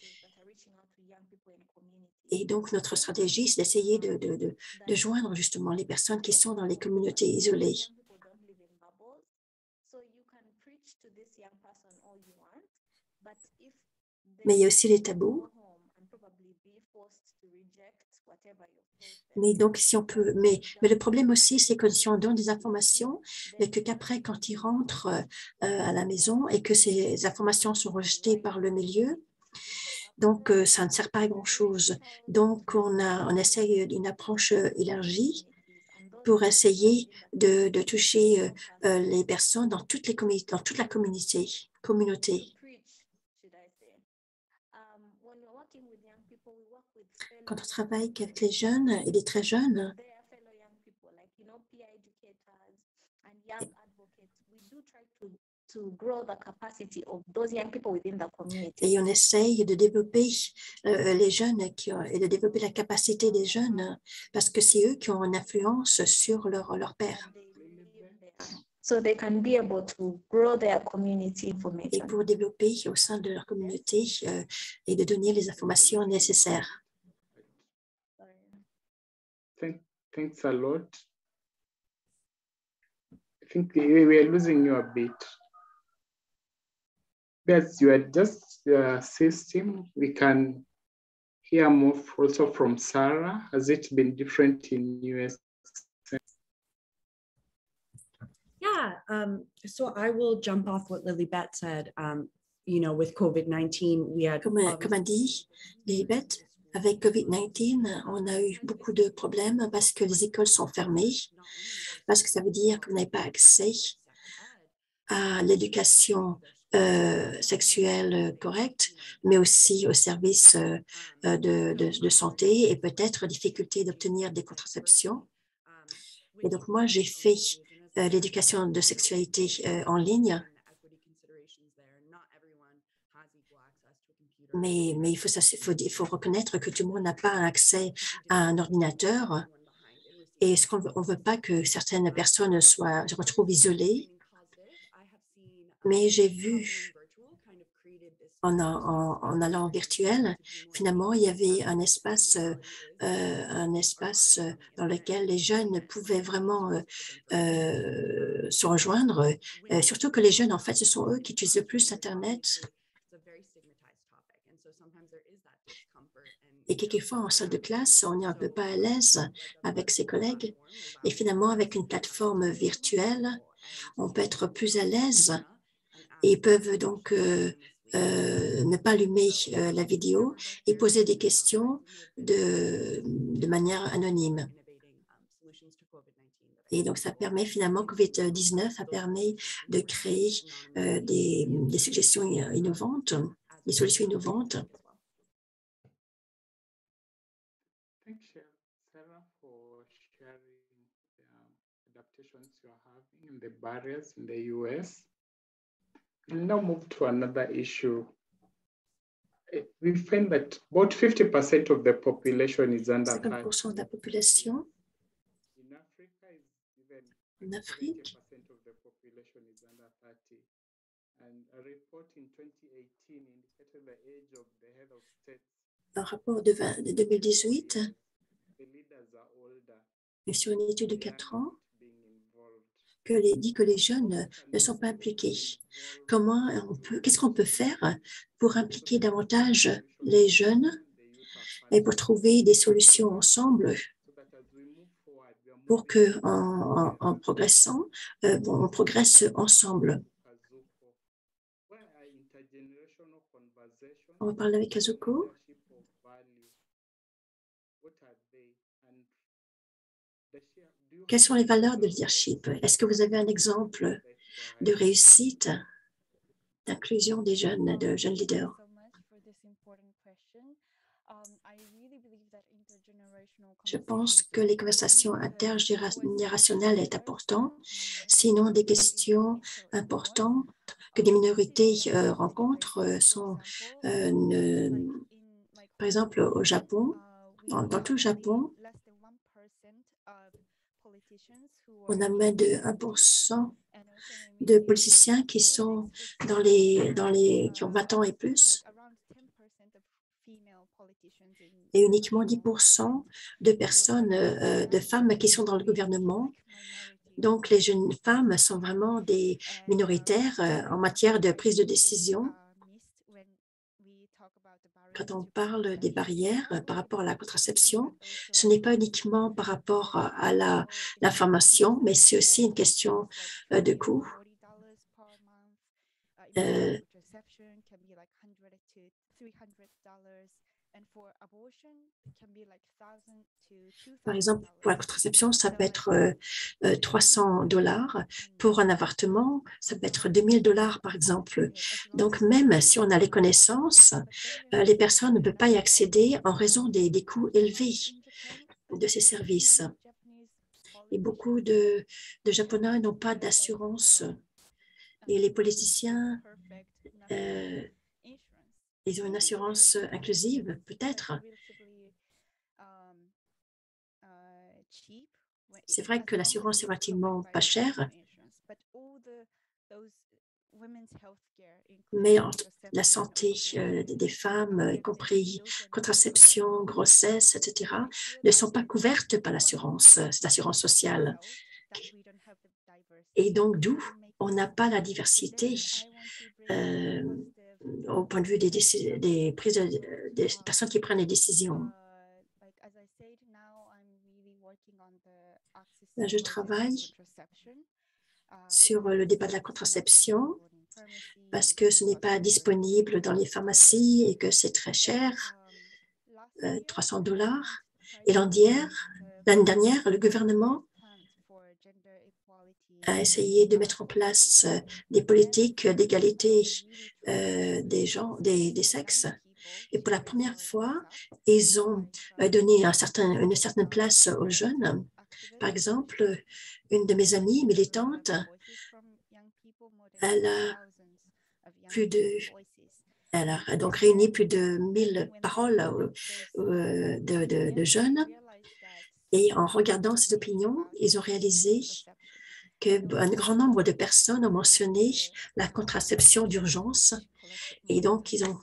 Et donc, notre stratégie, c'est d'essayer de joindre justement les personnes qui sont dans les communautés isolées. Mais il y a aussi les tabous. Mais donc, si on peut, mais le problème aussi, c'est que si on donne des informations, mais qu'après, quand ils rentrent à la maison et que ces informations sont rejetées par le milieu, donc ça ne sert pas à grand-chose. Donc, on essaye d'une approche élargie pour essayer de toucher les personnes dans toutes les communautés, dans toute la communauté. Quand on travaille avec les jeunes et les très jeunes, et on essaye de développer les jeunes et de développer la capacité des jeunes parce que c'est eux qui ont une influence sur leur père. So they can be able to grow their community information. Et pour développer au sein de leur communauté et de donner les informations nécessaires. Thanks a lot. I think we are losing you a bit. As you adjust the system, we can hear more also from Sarah. Has it been different in US? Yeah, so I will jump off what Lilibet said. You know, with COVID-19, we had... Comme a dit Lilibet, Avec COVID-19, on a eu beaucoup de problèmes parce que les écoles sont fermées, parce que ça veut dire que vous n'avez pas accès à l'éducation sexuelle correcte, mais aussi aux services de santé et peut-être difficulté d'obtenir des contraceptions. Et donc, moi, j'ai fait l'éducation de sexualité en ligne. Mais il faut reconnaître que tout le monde n'a pas accès à un ordinateur et on ne veut pas que certaines personnes se retrouvent isolées. Mais j'ai vu, en allant en virtuel, finalement, il y avait un espace dans lequel les jeunes pouvaient vraiment se rejoindre, surtout que les jeunes, en fait, ce sont eux qui utilisent le plus Internet. Et quelquefois, en salle de classe, on n'est un peu pas à l'aise avec ses collègues. Et finalement, avec une plateforme virtuelle, on peut être plus à l'aise et ils peuvent donc ne pas allumer la vidéo et poser des questions de manière anonyme. Et donc, ça permet finalement, COVID-19 a permis de créer des suggestions innovantes, des solutions innovantes. Thank you, Sarah, for sharing the adaptations you are having and the barriers in the US. We'll now move to another issue. We find that about 50% of the population is under 50% de la population in Africa is even en Afrique, 80% of the population is under 30. And a report in 2018 indicated the age of the head of state. un rapport de 2018 The leaders are older. et sur une étude de 4 ans Being involved. dit que les jeunes ne sont pas impliqués. Qu'est-ce qu'on peut faire pour impliquer davantage les jeunes et pour trouver des solutions ensemble pour que en progressant, on progresse ensemble. On va parler avec Kazuko. Quelles sont les valeurs de leadership? Est-ce que vous avez un exemple de réussite, d'inclusion des jeunes, de jeunes leaders? Je pense que les conversations intergénérationnelles sont importantes. Sinon, des questions importantes que des minorités rencontrent sont, par exemple, au Japon, dans tout le Japon, on a moins de 1% de politiciens qui sont qui ont 20 ans et plus, et uniquement 10% de personnes, de femmes qui sont dans le gouvernement. Donc, les jeunes femmes sont vraiment des minoritaires en matière de prise de décision. Quand on parle des barrières par rapport à la contraception, ce n'est pas uniquement par rapport à la formation, mais c'est aussi une question de coût. Par exemple, pour la contraception, ça peut être $300. Pour un avortement, ça peut être $2000, par exemple. Donc, même si on a les connaissances, les personnes ne peuvent pas y accéder en raison des coûts élevés de ces services. Et beaucoup de Japonais n'ont pas d'assurance. Et les politiciens, ils ont une assurance inclusive, peut-être. C'est vrai que l'assurance est relativement pas chère, mais la santé des femmes, y compris contraception, grossesse, etc., ne sont pas couvertes par cette assurance sociale. Et donc, d'où on n'a pas la diversité au point de vue des personnes qui prennent les décisions. Là, je travaille sur le débat de la contraception parce que ce n'est pas disponible dans les pharmacies et que c'est très cher. $300. Et l'année dernière, le gouvernement a essayé de mettre en place des politiques d'égalité des sexes. Et pour la première fois, ils ont donné une certaine place aux jeunes. Par exemple, une de mes amies militantes, elle a donc réuni plus de 1000 paroles de jeunes. Et en regardant ces opinions, ils ont réalisé qu'un grand nombre de personnes ont mentionné la contraception d'urgence. Et donc, ils ont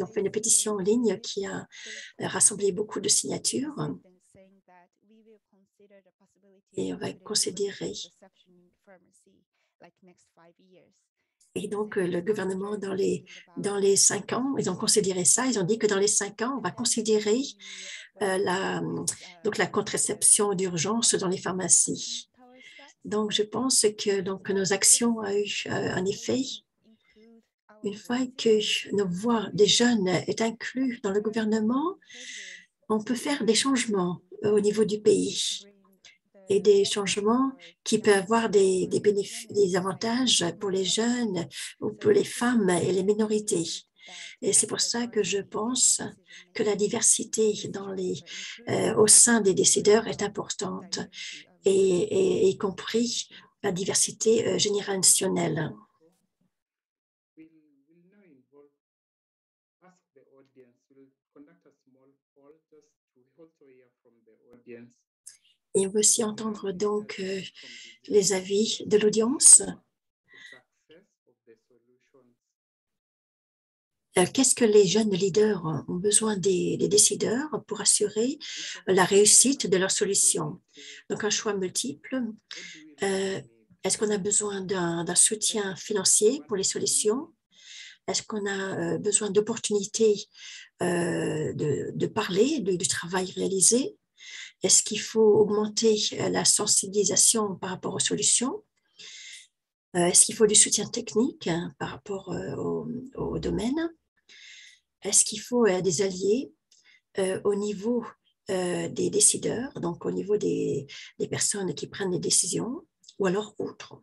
fait une pétition en ligne qui a rassemblé beaucoup de signatures. Et on va considérer. Et donc, le gouvernement, dans les 5 ans, ils ont considéré ça. Ils ont dit que dans les 5 ans, on va considérer la contraception d'urgence dans les pharmacies. Donc, je pense que nos actions ont eu un effet. Une fois que nos voix des jeunes est inclus dans le gouvernement, on peut faire des changements au niveau du pays et des changements qui peuvent avoir des avantages pour les jeunes ou pour les femmes et les minorités. Et c'est pour ça que je pense que la diversité au sein des décideurs est importante, et y compris la diversité générationnelle. Et on veut aussi entendre donc les avis de l'audience. Qu'est-ce que les jeunes leaders ont besoin des décideurs pour assurer la réussite de leurs solutions? Donc, un choix multiple. Est-ce qu'on a besoin d'un soutien financier pour les solutions? Est-ce qu'on a besoin d'opportunités de parler du travail réalisé? Est-ce qu'il faut augmenter la sensibilisation par rapport aux solutions? Est-ce qu'il faut du soutien technique par rapport au domaine? Est-ce qu'il faut des alliés au niveau des décideurs, donc au niveau des personnes qui prennent les décisions, ou alors autres?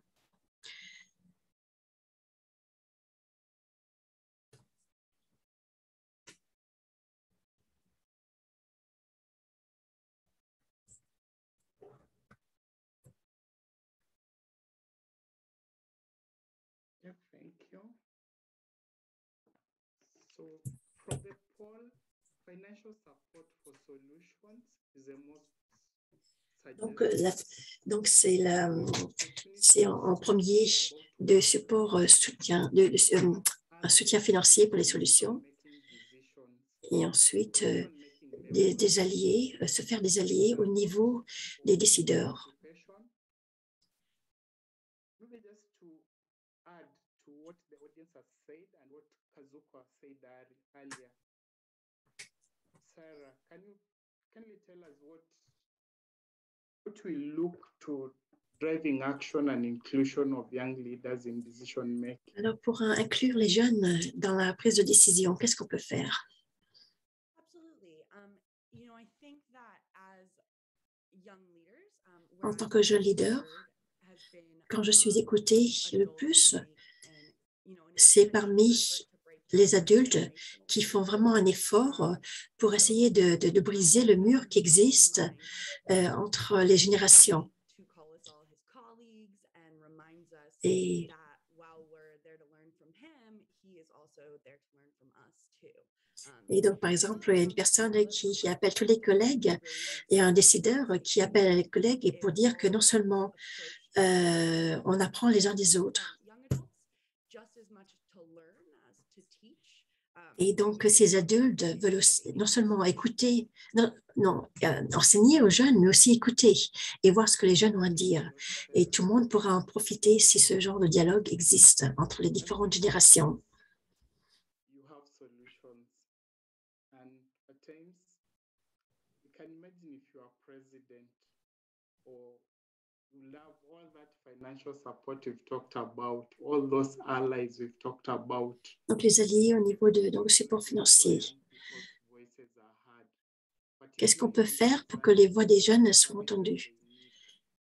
Yeah, thank you. So from the poll, financial support for solutions is the most donc c'est en premier de support, un soutien financier pour les solutions, et ensuite des alliés, se faire des alliés au niveau des décideurs. Add to what the audience has said and what Kazuko said earlier. Sarah, can you tell us what we look to driving action and inclusion of young leaders in decision making? Alors, pour inclure les jeunes dans la prise de décision, qu'est-ce qu'on peut faire? En tant que jeune leader, quand je suis écoutée le plus, c'est parmi les adultes qui font vraiment un effort pour essayer de briser le mur qui existe entre les générations. Et donc, par exemple, il y a une personne qui appelle tous les collègues et un décideur qui appelle les collègues et pour dire que non seulement on apprend les uns des autres. Et donc, ces adultes veulent aussi, non seulement écouter, enseigner aux jeunes, mais aussi écouter et voir ce que les jeunes ont à dire. Et tout le monde pourra en profiter si ce genre de dialogue existe entre les différentes générations. You have solutions. And at times, you can imagine if you are president or you Donc, les alliés au niveau de donc, support financier. Qu'est-ce qu'on peut faire pour que les voix des jeunes soient entendues?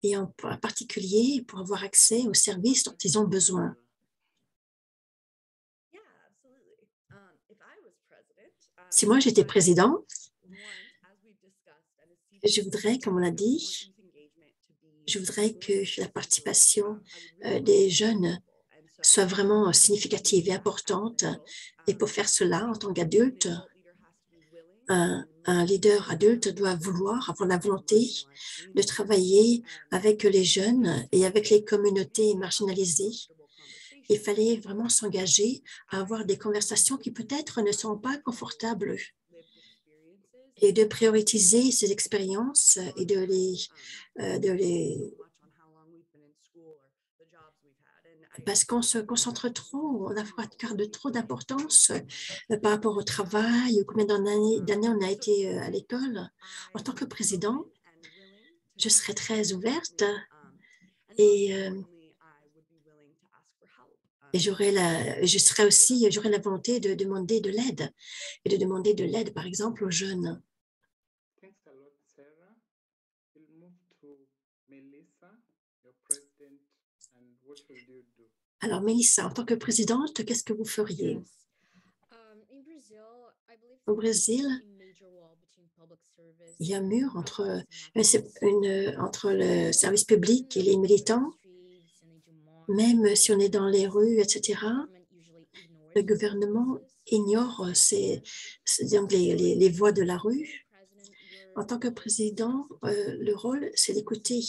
Et en particulier pour avoir accès aux services dont ils ont besoin. Si moi j'étais président, je voudrais, comme on l'a dit, je voudrais que la participation des jeunes soit vraiment significative et importante. Et pour faire cela, en tant qu'adulte, un leader adulte doit avoir la volonté de travailler avec les jeunes et avec les communautés marginalisées. Il fallait vraiment s'engager à avoir des conversations qui peut-être ne sont pas confortables et de prioriser ces expériences et de les parce qu'on se concentre trop, on accorde trop d'importance par rapport au travail, combien d'années on a été à l'école. En tant que président, je serais très ouverte et j'aurais la volonté de demander de l'aide et de demander de l'aide, par exemple, aux jeunes. Alors, Melissa, en tant que présidente, qu'est-ce que vous feriez? Au Brésil, il y a un mur entre le service public et les militants. Même si on est dans les rues, etc., le gouvernement ignore les voix de la rue. En tant que président, le rôle, c'est d'écouter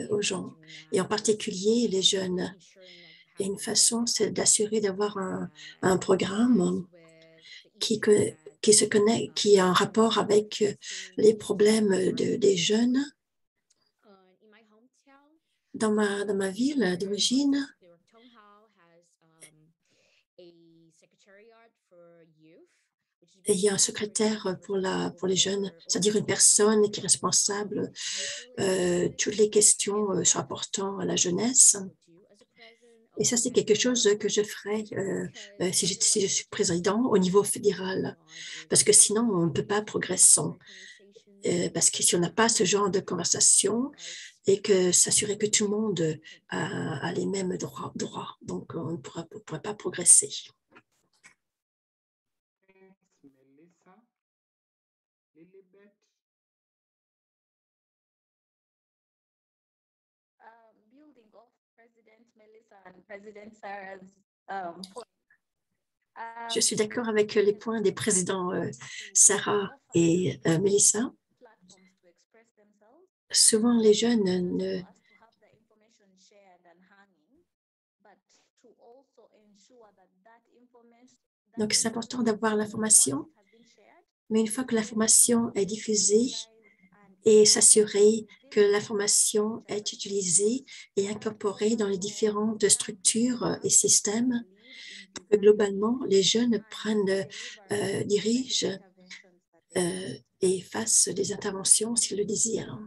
aux gens, et en particulier les jeunes. Et une façon, c'est d'assurer d'avoir un programme qui a un rapport avec les problèmes des jeunes. Dans ma ville d'origine, il y a un secrétaire pour les jeunes, c'est-à-dire une personne qui est responsable toutes les questions sont importantes à la jeunesse. Et ça, c'est quelque chose que je ferais si je suis président au niveau fédéral, parce que sinon, on ne peut pas progresser. Parce que si on n'a pas ce genre de conversation et que s'assurer que tout le monde a les mêmes droits, donc on ne pourra pas progresser. Building off President Melissa and President Sarah's point. Je suis d'accord avec les points des présidents Sarah et Melissa. Souvent, les jeunes ne... Donc, c'est important d'avoir l'information, mais une fois que l'information est diffusée, et s'assurer que l'information est utilisée et incorporée dans les différentes structures et systèmes, pour que globalement, les jeunes dirigent et fassent des interventions s'ils le désirent.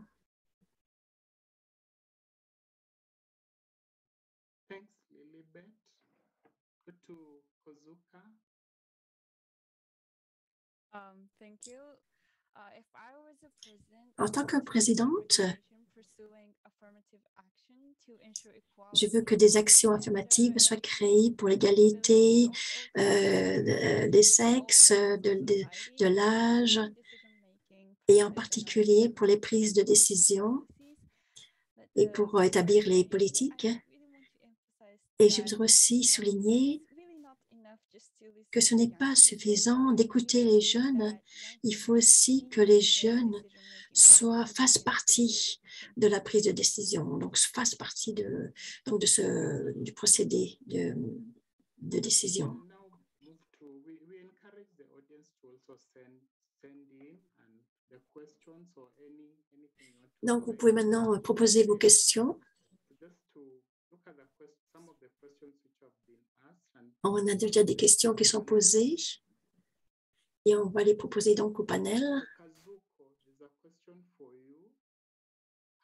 En tant que présidente, je veux que des actions affirmatives soient créées pour l'égalité des sexes, de l'âge, et en particulier pour les prises de décision et pour établir les politiques. Et je voudrais aussi souligner que ce n'est pas suffisant d'écouter les jeunes. Il faut aussi que les jeunes fassent partie de la prise de décision, donc fassent partie du procédé de décision. Donc, vous pouvez maintenant proposer vos questions. On a déjà des questions qui sont posées et on va les proposer donc au panel.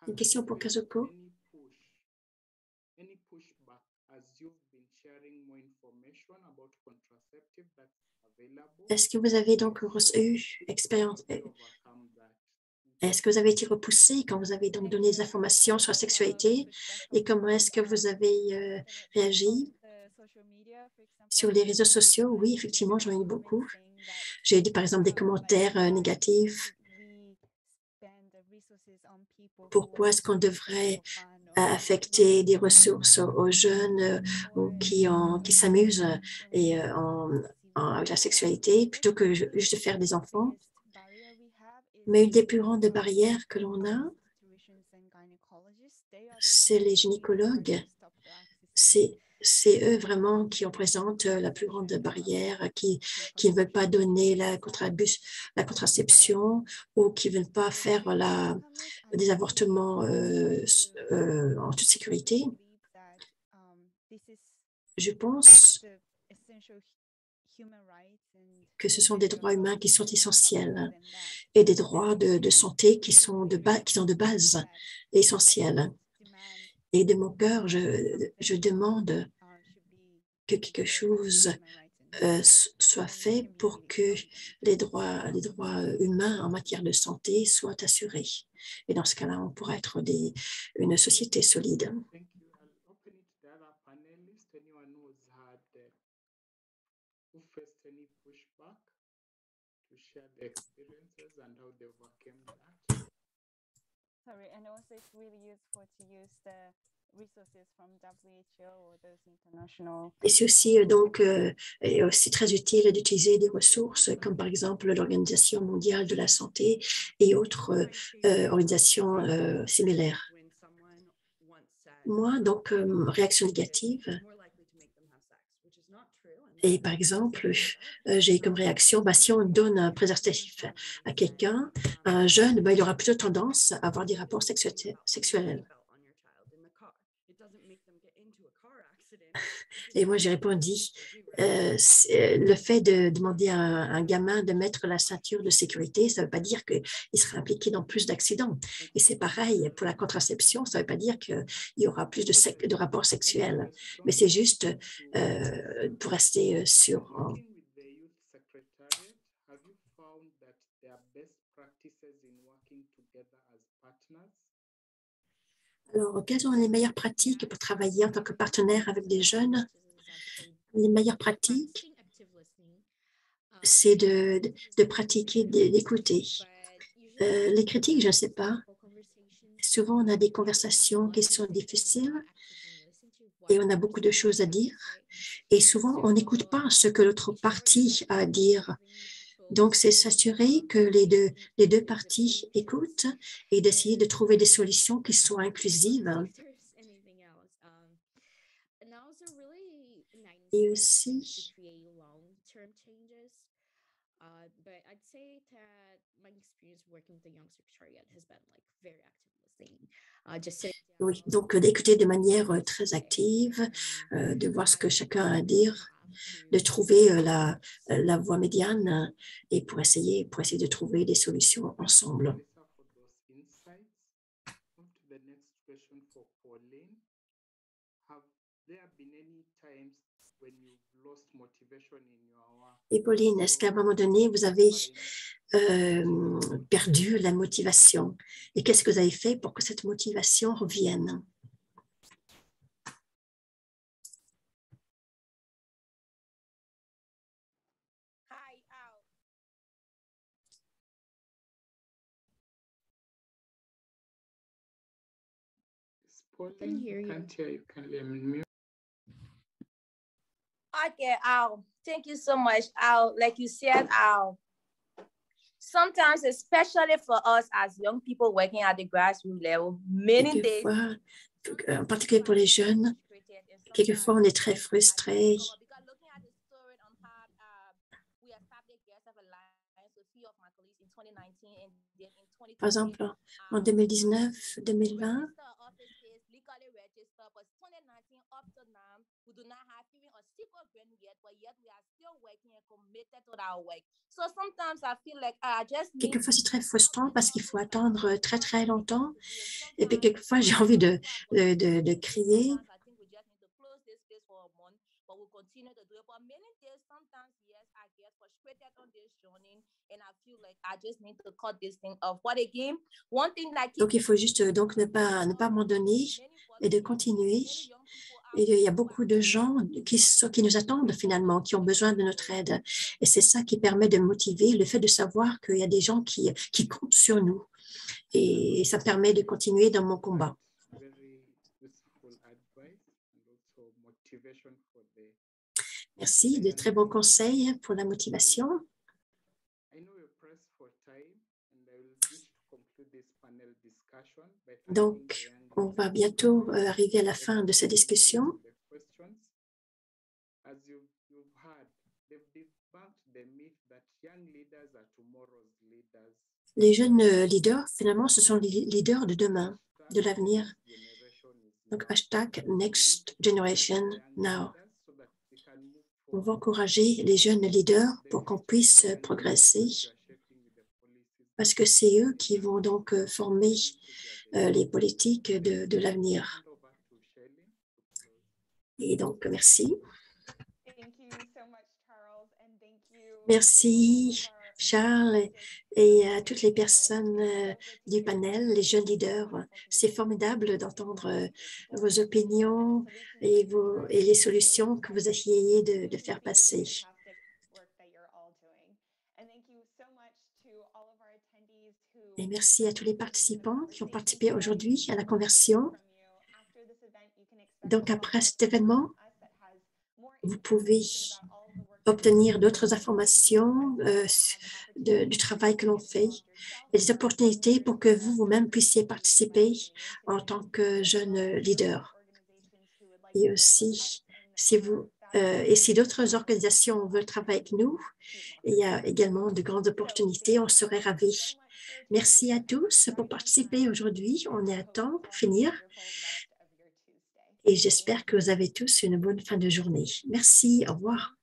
Une question pour Kazuko. Any pushback as you've been sharing more information about contraceptive that's available? Est-ce que vous avez donc eu expérience? Est-ce que vous avez été repoussé quand vous avez donc donné des informations sur la sexualité et comment est-ce que vous avez réagi sur les réseaux sociaux? Oui, effectivement, j'en ai eu beaucoup. J'ai eu par exemple des commentaires négatifs. Pourquoi est-ce qu'on devrait affecter des ressources aux jeunes qui s'amusent avec la sexualité plutôt que juste faire des enfants? Mais une des plus grandes barrières que l'on a, c'est les gynécologues. C'est eux vraiment qui représentent la plus grande barrière, qui ne veulent pas donner la contraception ou qui ne veulent pas faire des avortements en toute sécurité. Je pense que ce sont des droits humains qui sont essentiels et des droits de santé qui sont de base essentiels. Et de mon cœur, je demande que quelque chose soit fait pour que les droits humains en matière de santé soient assurés. Et dans ce cas-là, on pourra être une société solide. Sorry, and also it's really useful to use the resources from WHO or those international. Et c'est aussi aussi très utile d'utiliser des ressources comme par exemple l'Organisation mondiale de la santé et autres organisations similaires. Moi, donc, réaction négative. Et par exemple, j'ai eu comme réaction, si on donne un préservatif à quelqu'un, un jeune, il aura plutôt tendance à avoir des rapports sexuels. Et moi, j'ai répondu, le fait de demander à un gamin de mettre la ceinture de sécurité, ça ne veut pas dire qu'il sera impliqué dans plus d'accidents. Et c'est pareil pour la contraception, ça ne veut pas dire qu'il y aura plus de rapports sexuels. Mais c'est juste pour rester sur... Alors, quelles sont les meilleures pratiques pour travailler en tant que partenaire avec des jeunes? Les meilleures pratiques, c'est de pratiquer, d'écouter. Les critiques, je ne sais pas. Souvent, on a des conversations qui sont difficiles et on a beaucoup de choses à dire. Et souvent, on n'écoute pas ce que l'autre partie a à dire. Donc, c'est s'assurer que les deux parties écoutent et d'essayer de trouver des solutions qui soient inclusives. Et aussi, oui, donc d'écouter de manière très active, de voir ce que chacun a à dire, de trouver la voie médiane et pour essayer de trouver des solutions ensemble. Et Pauline, est-ce qu'à un moment donné, vous avez perdu la motivation? Et qu'est-ce que vous avez fait pour que cette motivation revienne? Pauline, can't hear you. Can you mute? Okay, Al, thank you so much, Al. Like you said, Al, sometimes, especially for us as young people working at the grassroots level, many days, en particulier pour les jeunes, quelquefois on est très frustrés. Par exemple, en 2019, 2020, Quelquefois, c'est très frustrant parce qu'il faut attendre très, très longtemps. Et puis, quelquefois, j'ai envie de crier. Donc, il faut juste donc ne pas abandonner et de continuer. Et il y a beaucoup de gens qui nous attendent finalement, qui ont besoin de notre aide. Et c'est ça qui permet de motiver, le fait de savoir qu'il y a des gens qui comptent sur nous. Et ça permet de continuer dans mon combat. Merci, de très bons conseils pour la motivation. Donc, on va bientôt arriver à la fin de cette discussion. Les jeunes leaders, finalement, ce sont les leaders de demain, de l'avenir. Donc, hashtag Next Generation Now. On va encourager les jeunes leaders pour qu'on puisse progresser parce que c'est eux qui vont donc former les politiques de l'avenir. Et donc, merci. Merci, Charles, et à toutes les personnes du panel, les jeunes leaders. C'est formidable d'entendre vos opinions et les solutions que vous essayez de faire passer. Et merci à tous les participants qui ont participé aujourd'hui à la conversion. Donc, après cet événement, vous pouvez obtenir d'autres informations du travail que l'on fait et des opportunités pour que vous-même puissiez participer en tant que jeune leader. Et aussi, si d'autres organisations veulent travailler avec nous, il y a également de grandes opportunités, on serait ravis. Merci à tous pour participer aujourd'hui. On est à temps pour finir. Et j'espère que vous avez tous une bonne fin de journée. Merci, au revoir.